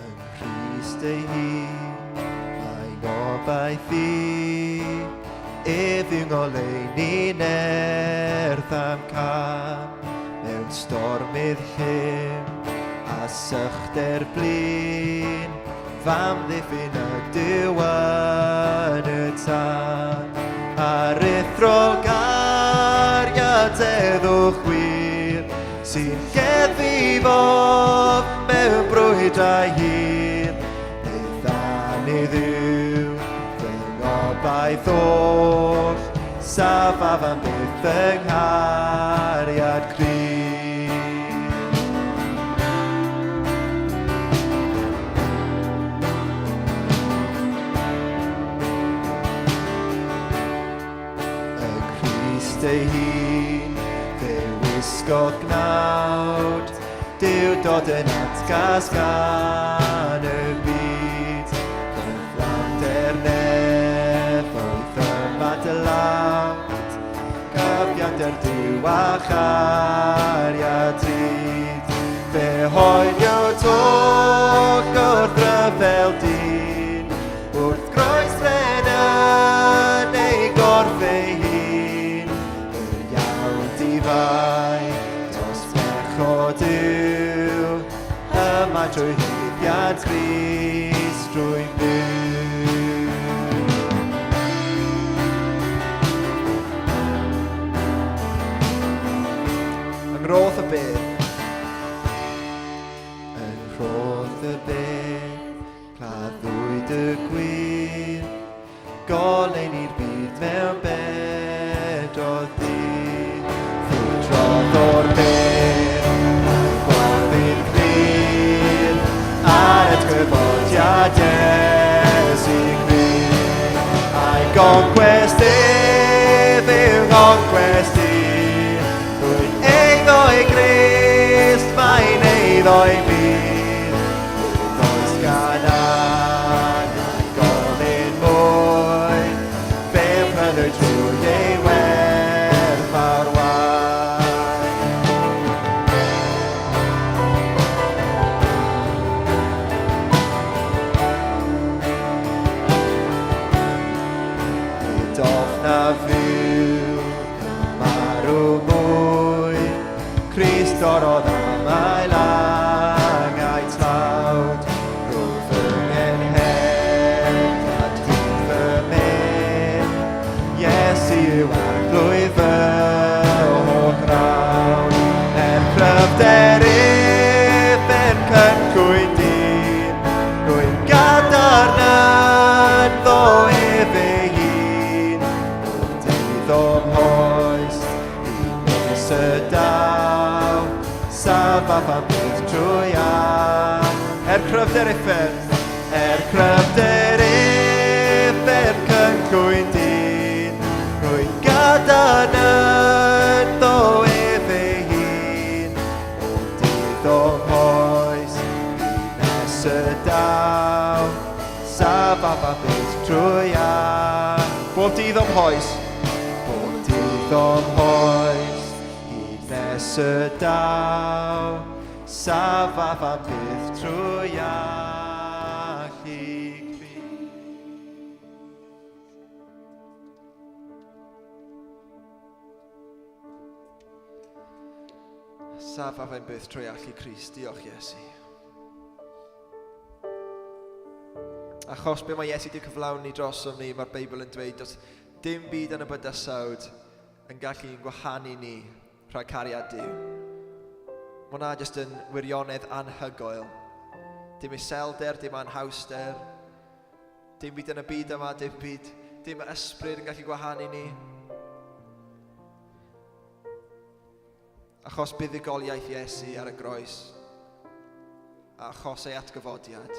Yn Christ ei hun, mae'n gobaith i, efyng o leini nerth am can, mewn stormydd llym, a sychder blin, fam ddiffyn y diwan y tan, a rithro gariad eddwch wir, sy'n geddi bob mewn brwydau hir, neu ddan iddiw, fy ngobaith oll, safaf am byth yng nghariad Crist. Y Crist ei hun, fe wisgodd gnawd, Dyw dod yn atgas gan y byd. Cyflawnder nefoedd yma dylawd, cyfiawnder Dyw a chariad ryd. Fe hoelio toc wrth ryfel dyn, wrth groes ren ei gorff ei hun. Yr iawn difau, dros bech o Dyw, yma drwy hyddiad Crist drwy'n byw. Yng Nghrodd y bedd, yng Nghrodd y bedd, claddwyd y gwir, golein i'r byd mewn bed o ddi. Ffrwdrodd o'r bedd, a'i bordydd glir, ar y gyfodiad Iesu Grist. A'i gonquest ef yw gonquest i, rwy'n eiddo i Grist, mae'n eiddo i byd. Rwy'n oes gan a'n golyn mwy, fe'n prynu drwy ei werth ar wain. Nid ofna fyw, marw mwy, Crist orodd am ei langau tlawd, rwy'n fy ngenhedd, a dwi'n fy mynd, Iesu yw arglwydd fy hograwd. Cryfder ifen cyncwyn dyn, rwy'n gadarnyn ddo ef ei hun, rwy'n dydd o'm hoes, i nes y daw, safaf am byth trwy am. Cryfder ifen cyncwyn dyn, rwy'n gadarnyn ddo ef ei hun, o dydd o'm hoes, i nes y daw, safaf am byth trwy am. Bob dydd o'm hoes, bob dydd o'm hoes, i Ffrwd, safaf am bydd trwy allu Crist. Safaf am bydd trwy allu Crist. Diolch Iesu. Achos be mae Iesu wedi cyflawni drosom ni, mae'r Beibl yn dweud does dim byd yn y bydysawd yn gallu gwahanu ni rhag cariad Duw. Mae hwnna jyst yn wirionedd anhygoel. Dim iselder, dim anhawster, dim byd yn y byd yma, dim ysbryd yn gallu gwahanu ni. Achos buddigoliaeth Iesu ar y groes, a achos ei atgyfodiad.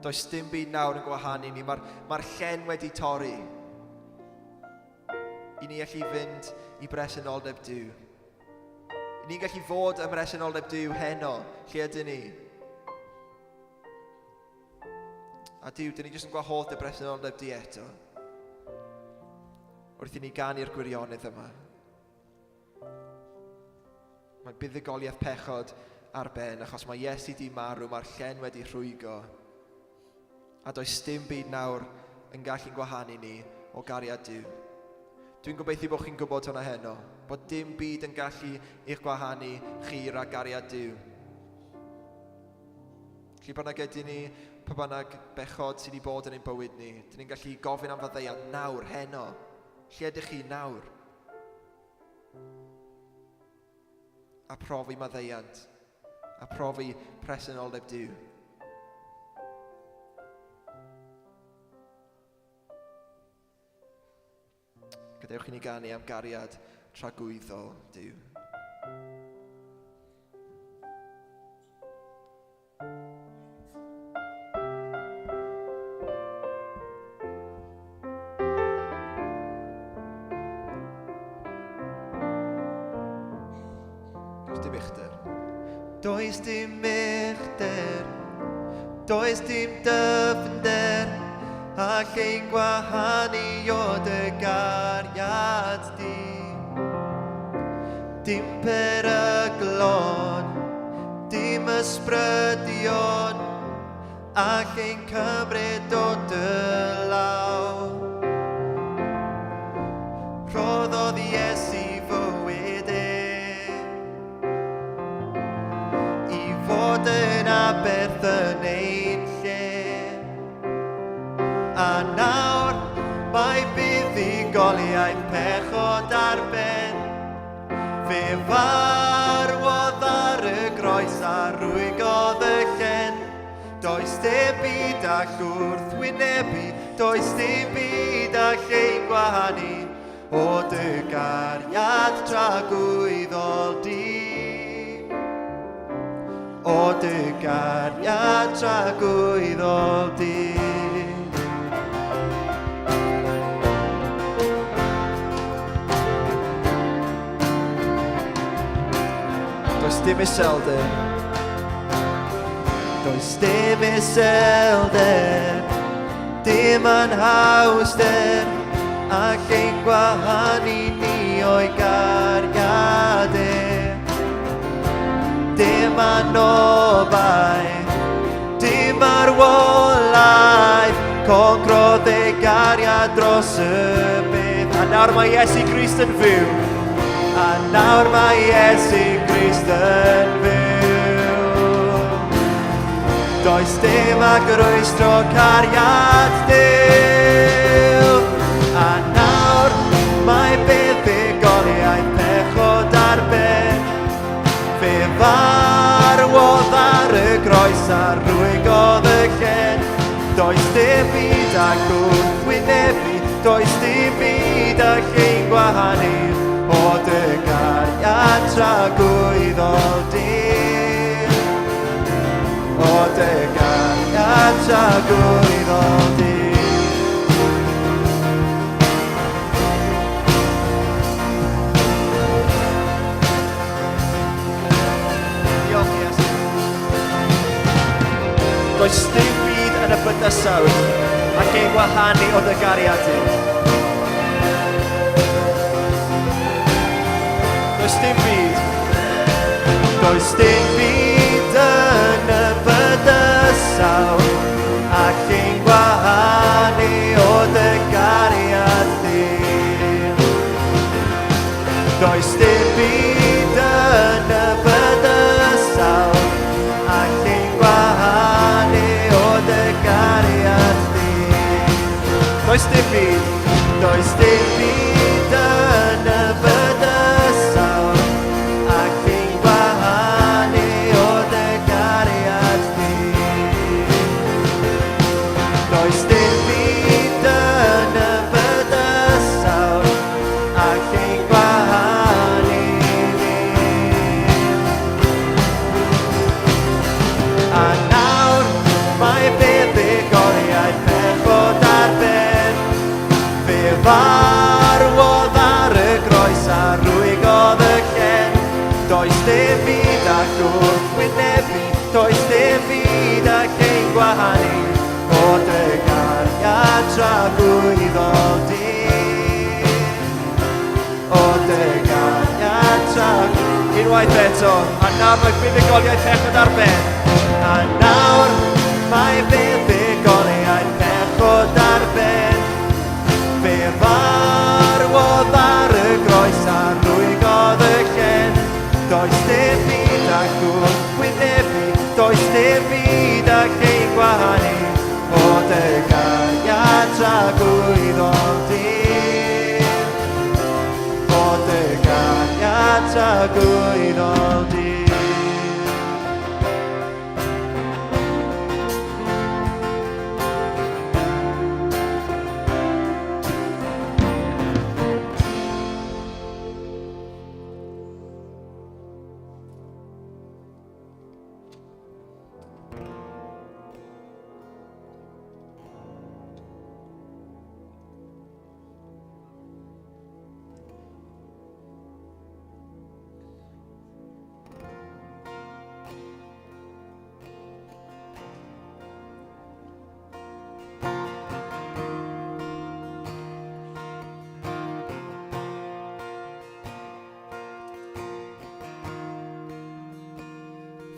Does dim byd nawr yn gwahanu ni. Mae'r llen wedi torri i ni gallu fynd i bresenoldeb Duw. I ni'n gallu fod ym bresenoldeb Duw heno, lle ydyn ni. A Duw, dyn ni jyst yn gwahodd y bresenoldeb Di eto, wrth i ni ganu'r gwirionedd yma. Mae buddigoliaeth pechod ar ben, achos mae Iesu di marw, mae'r llen wedi rhwygo. A does dim byd nawr yn gallu'n gwahanu ni o gariad Duw. Dwi'n gobeithio bod chi'n gwybod hwnna heno, bod dim byd yn gallu i'ch gwahanu chi rhag gariad Duw. Lle bynnag ydyn ni, pa bynnag bechod sydd wedi bod yn ein bywyd ni, dyn ni'n gallu gofyn am faddeuad nawr, heno. Lle ydych chi nawr? A profi maddeuant, a profi presenoldeb Duw. Gadewch i ni ganu am gariad tragwyddol Duw. Does dim uchder, does dim dyfnder, ac ein gwahanu o dy gariad di. Dim peryglon, dim ysbrydion, ac ein cymryd o dy law. Rhoddodd Iesu fywyd fod yn aberth yn ein lle. A nawr mae buddigoliaeth pechod ar ben. Fe farwodd ar y groes a rwygodd y llen. Does dim byd ac wrth wynebu, does dim byd ac ein gwahanu o dy gariad tragwyddol di. O dy gariad tragwyddol di. Does dim iselder, does dim iselder, dim anhawster, ac ein gwahanu ni o'i gariad dim anobau, dim arwolaeth, concrodd ei gariad dros y bydd. A nawr mae Iesu Grist yn fyw, a nawr mae Iesu Grist yn fyw. Does dim ag rwystro cariad Duw, a nawr mae buddigoliaeth pechod ar ben. Fe farwodd ar y groes a rwygodd y llen. Does dim byd ac wrth wynebu, does dim byd ac ein gwahanu o dy gariad tragwyddol di. O dy gariad tragwyddol di. Does dim byd yn y bydysawd ac ein wahanu o dy gariad di. Does dim byd Does dim byd yn y bydysawd ac chi'n gwahanu o dy gariad di. Does dim byd yn y bydysawd ac chi'n gwahanu o dy gariad di. Does dim byd yn y bydysawd ac chi'n gwahanu o dy gariad di. Does dim byd yn y bydysawd ac chi'n gwahanu fi. A nawr mae buddugoliaeth pechod ar ben. Fe farwodd ar y groes a rwygodd y llen. Does dim byd ac wrthwynebu, does dim byd ac ein gwahanu o dy gariad tragwyddol di. O dy gariad tragwyddol. Unwaith eto, a nawr mae buddugoliaeth pechod ar ben. A nawr mae buddugoliaeth pechod ar ben. Fe farwodd ar y groes a rwygodd y llen. Does dim byd ac wrthwynebu, does dim byd ac ein gwahanu o dy gariad tragwyddol di. O dy gariad tragwyddol di.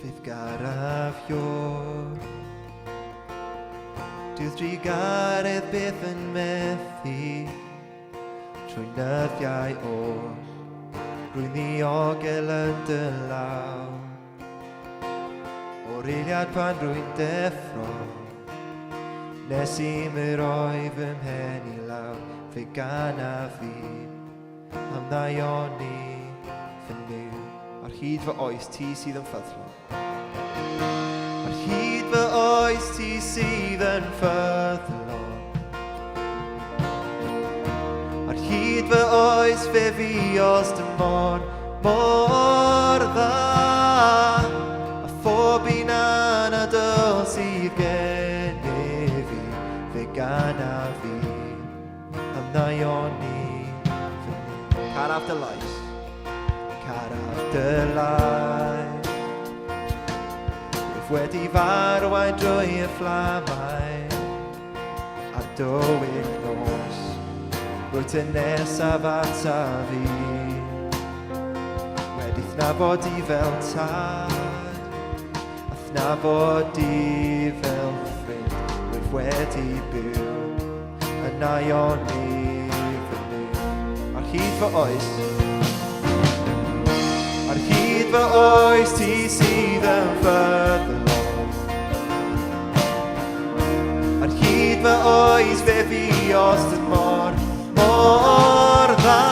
Fydd garaf yw'r Dydd drigaredd byth yn methu trwy nyddiau o'r rwy'n ddiogel yn dy law. O'r eiliad pan rwy'n deffro nes i mi roi fy mhen i law. Fe gana fi am ddaioni fy niw. Ar hyd fy oes ti sydd yn ffyddlon. Ar hyd fy oes ti sydd yn ffyddlon. Ar hyd fy oes fe fi os dim ond mor dda. A phob un anadl sydd gennyf i fe gana fi am ddaioni fy niw. Caraf dy lais. Caraf dy lais. Rwyf wedi farwain drwy y fflamau a dywyll nos. Rwyt yn nesaf ata fi. Wedi thnabod i fel tad a thnabod i fel ffrind. Rwyf wedi byw yn aioni fy niw. Ar hyd fy oes. Ar hyd fy oes ti sydd yn ffyddlon. Ar hyd fy oes fe fi os dim ond mor dda.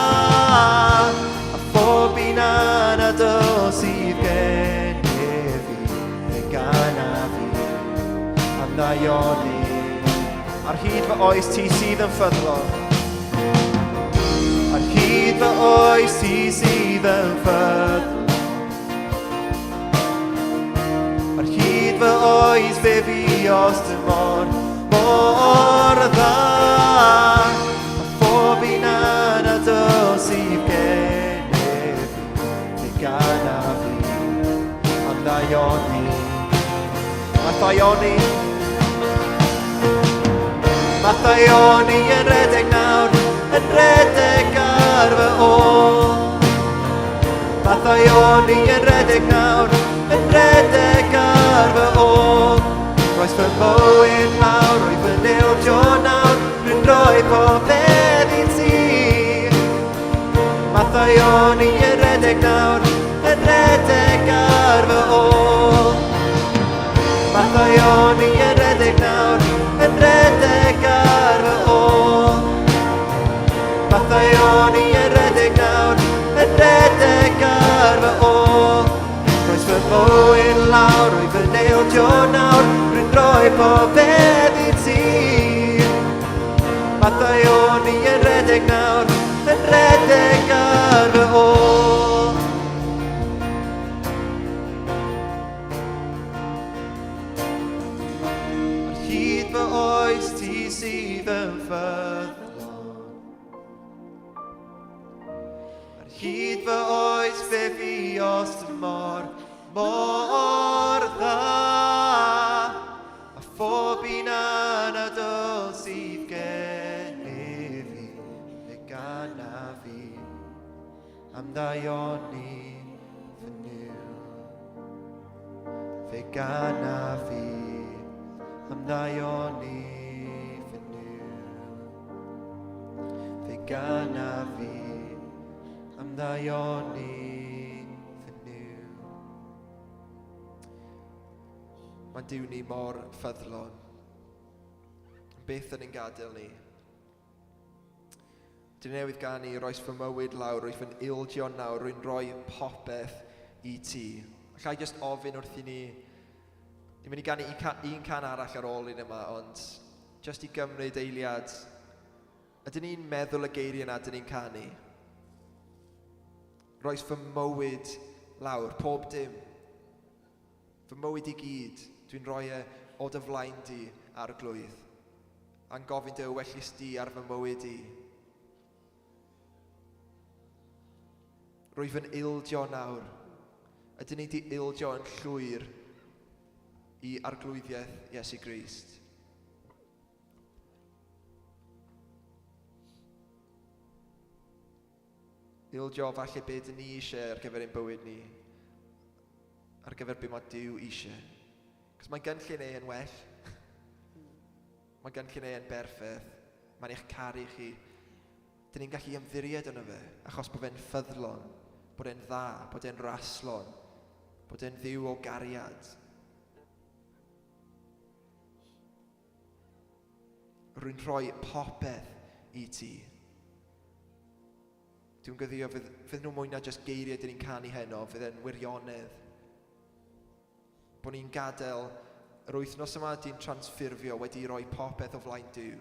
A phob un anadl sydd gennyf i fe gana fi am ddaioni. Ar hyd fy oes ti sydd yn ffyddlon. Ar hyd fy oes ti sydd yn ffyddlon. Ar hyd fy oes fe fi os dim ond mor dda. A phob un anadl sydd gennyf i fe gana fi am ddaioni. A ddaioni. Mae ddaioni yn redeg nawr, yn redeg ar fy ôl. Mathau o'n i yn redeg nawr, yn redeg ar fy ôl. Roes fy mywyd lawr, rwy fy ildio nawr, rwy'n rhoi popeth i ti. Mathau o'n i yn redeg nawr, yn redeg ar fy ôl. Mathau o'n i yn redeg nawr, yn redeg ar fy ôl. Mathau o'n i yn redeg nawr, yn redeg ar fy ôl. Roes fy mywyd lawr, rwy fy ildio nawr, rwy'n rhoi popeth i ti. Mathau o'n i yn redeg nawr, yn redeg ar fy ôl. Ar hyd fy oes ti sydd yn ffyddlon. Ar hyd fy oes fe fi os mor dda. A phob un anadl sydd gen i fi, fe gana fi, am ddaioni fy niw. Fe gana fi, am ddaioni fy niw. Fe gana fi, am ddaioni fy niw. Mae Duw ni mor ffyddlon. Beth yn ein gadael ni? Dyn newydd gan i roes fy mywyd lawr, rwy'n fy ildio nawr, rwy'n rhoi popeth i ti. Allai jyst ofyn wrth i ni, ni'n mynd i ganu un can arall ar ôl un yma, ond jyst i gymryd eiliad, ydyn ni'n meddwl y geiriau yna ydyn ni'n canu? Roes fy mywyd lawr, pob dim. Fy mywyd i gyd, dwi'n rhoi o dy flaen di ar y glwydd. A'n gofyn dy wellus di ar fy mywyd i. Rwy fy'n ildio nawr. Ydyn ni di ildio yn llwyr i arglwyddiaeth Iesu Grist. Ildio falle beth ni eisiau ar gyfer ein bywyd ni. Ar gyfer beth mae Duw eisiau. Cos mae gynllun ei yn well. Mae gynllun ei yn berffedd. Mae'n eich caru chi. Dyn ni'n gallu ymddiried yno fe, achos bod fe'n ffyddlon, bod e'n dda, bod e'n raslon, bod e'n ddiw o gariad. Rwy'n rhoi popeth i ti. Dwi'n gyddio, fydd nhw mwy na jyst geiriau dyn ni'n canu heno, fydd e'n wirionedd. Bod ni'n gadael yr wythnos yma di'n transffurfio wedi rhoi popeth o flaen Duw.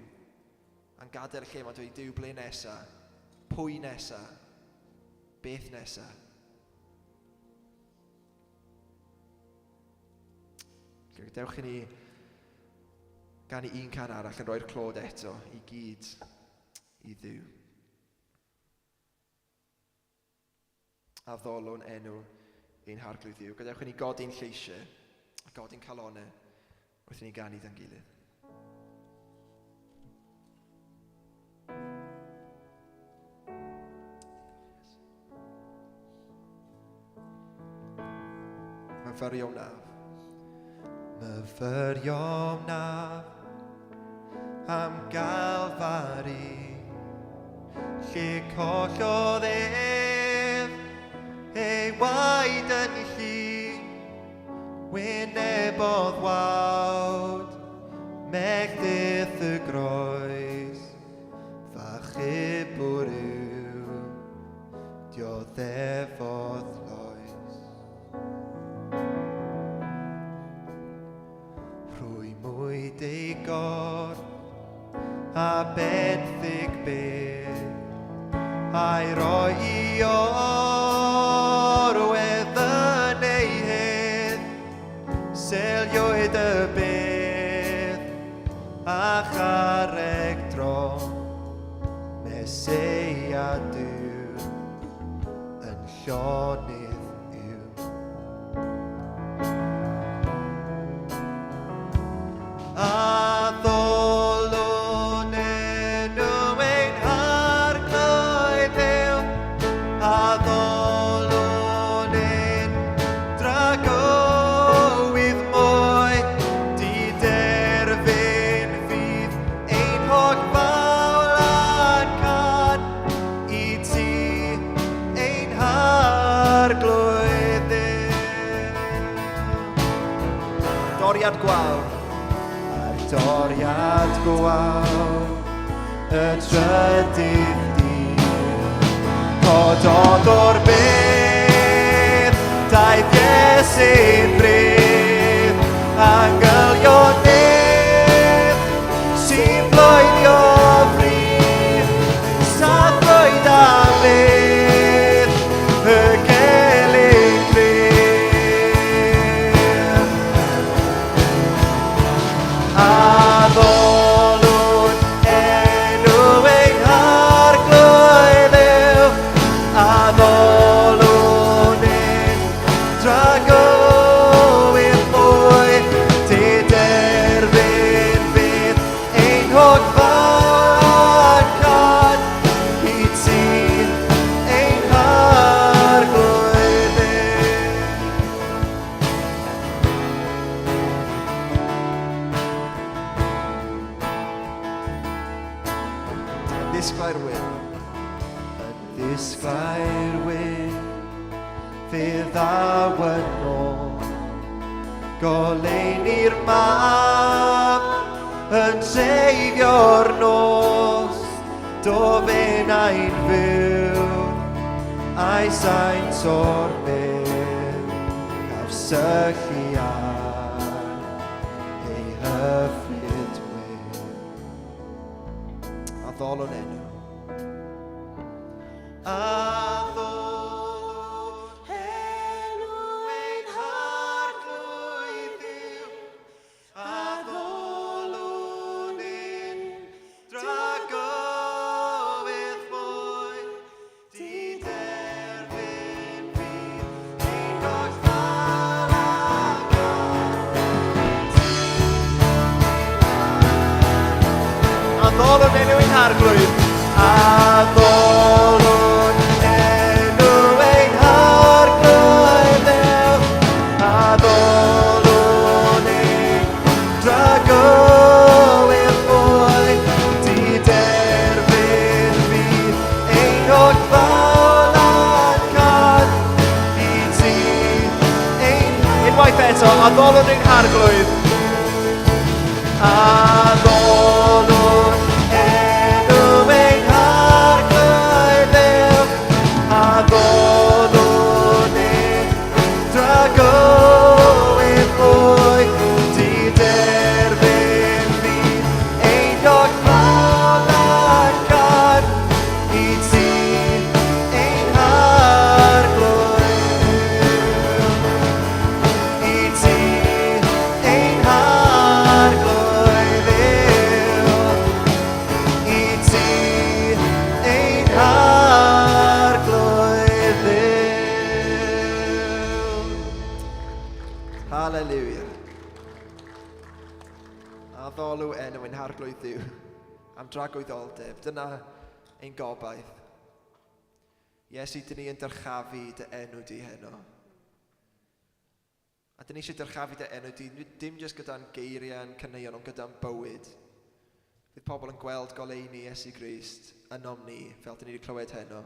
A'n gadael lle mae dweud Duw ble nesa, pwy nesa, beth nesa. Dewch i ni gan i un can arall yn rhoi'r clod eto i gyd i Dduw. A ddolwn enw ein harglwydd Dduw. Gadewch i ni godi'n lleisiau a godi'n calonau wrth i ni ganu dan gilydd. Myfyriom naf. Myfyriom naf am galfari, lle collodd ef ei waed yn llun, wynebodd wawd, megdydd y groes, fachubwr yw, dioddefodd loes. Rhwymwyd ei gor a benthyg beth, a'i roi i orwedd yn ei hedd, seliwyd y beth a charreg drom, Meseia Duw yn llonydd yw. A ddolwn enw ein harglwydd Dduw, a ddolwn doriad gwawr. Ar doriad gwawr y trydydd dydd. Cododd o'r bydd, daeth Iesu'n bryd, angylio neb sy'n bloeddio fryd, saffrwyd a fydd y gelyn gryf. A ddolwn enw ein arglwydd yw, a ddolwn ein dragowydd mwy, diderbyn fydd ein hogfan i ti ein arglwydd yw. Ddisglair wyn. Ddisglair wyn fydd awynol, goleini'r mab yn seiddio'r nos, do fe'n ein fyw a'i saint o'r byw, cafsychu ar ei hyfryd wyw. A ddolwn enw. A ddolwn enw ein arglwydd yw, a ddolwn ein dragowydd mwy, diderbyn fydd ein hogfan a ddolwn enw ein arglwydd. A ddolwn enw ein arglwydd yw, a ddolwn ein dragowydd mwy, diderbyn fydd ein hogfan i ti ein... Unwaith eto, a ddolwn ein arglwydd. A ddolwn enw ein arglwydd yw, a ddolwn ein dragowydd mwy, diderbyn fydd ein hogfan i ti ein arglwydd. I ti ein arglwydd yw, I ti ein arglwydd yw. Hallelujah. A ddolw enw ein harglwydd Dduw am dragwyddoldeb. Dyna ein gobaith. Iesu, dyn ni yn dyrchafu dy enw di heno. A dyn ni eisiau dyrchafu dy enw di, dim jyst gyda'n geiriau yn cyneuon, ond gyda'n bywyd. Fydd pobl yn gweld goleini Iesu Grist yn ni, fel dyn ni wedi clywed heno.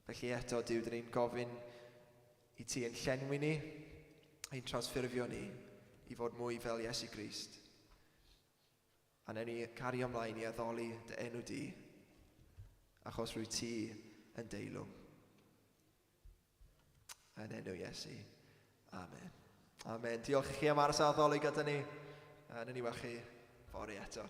Felly eto, Duw, dyn ni'n gofyn i ti yn llenwi ni, ein transffurfio ni, i fod mwy fel Iesu Grist. A newn ni cario ymlaen i addoli dy enw di, achos rwy ti yn deilwng. Yn enw Iesu. Amen. Amen. Diolch i chi am aros a addoli gyda ni. A newn ni weld chi fory eto.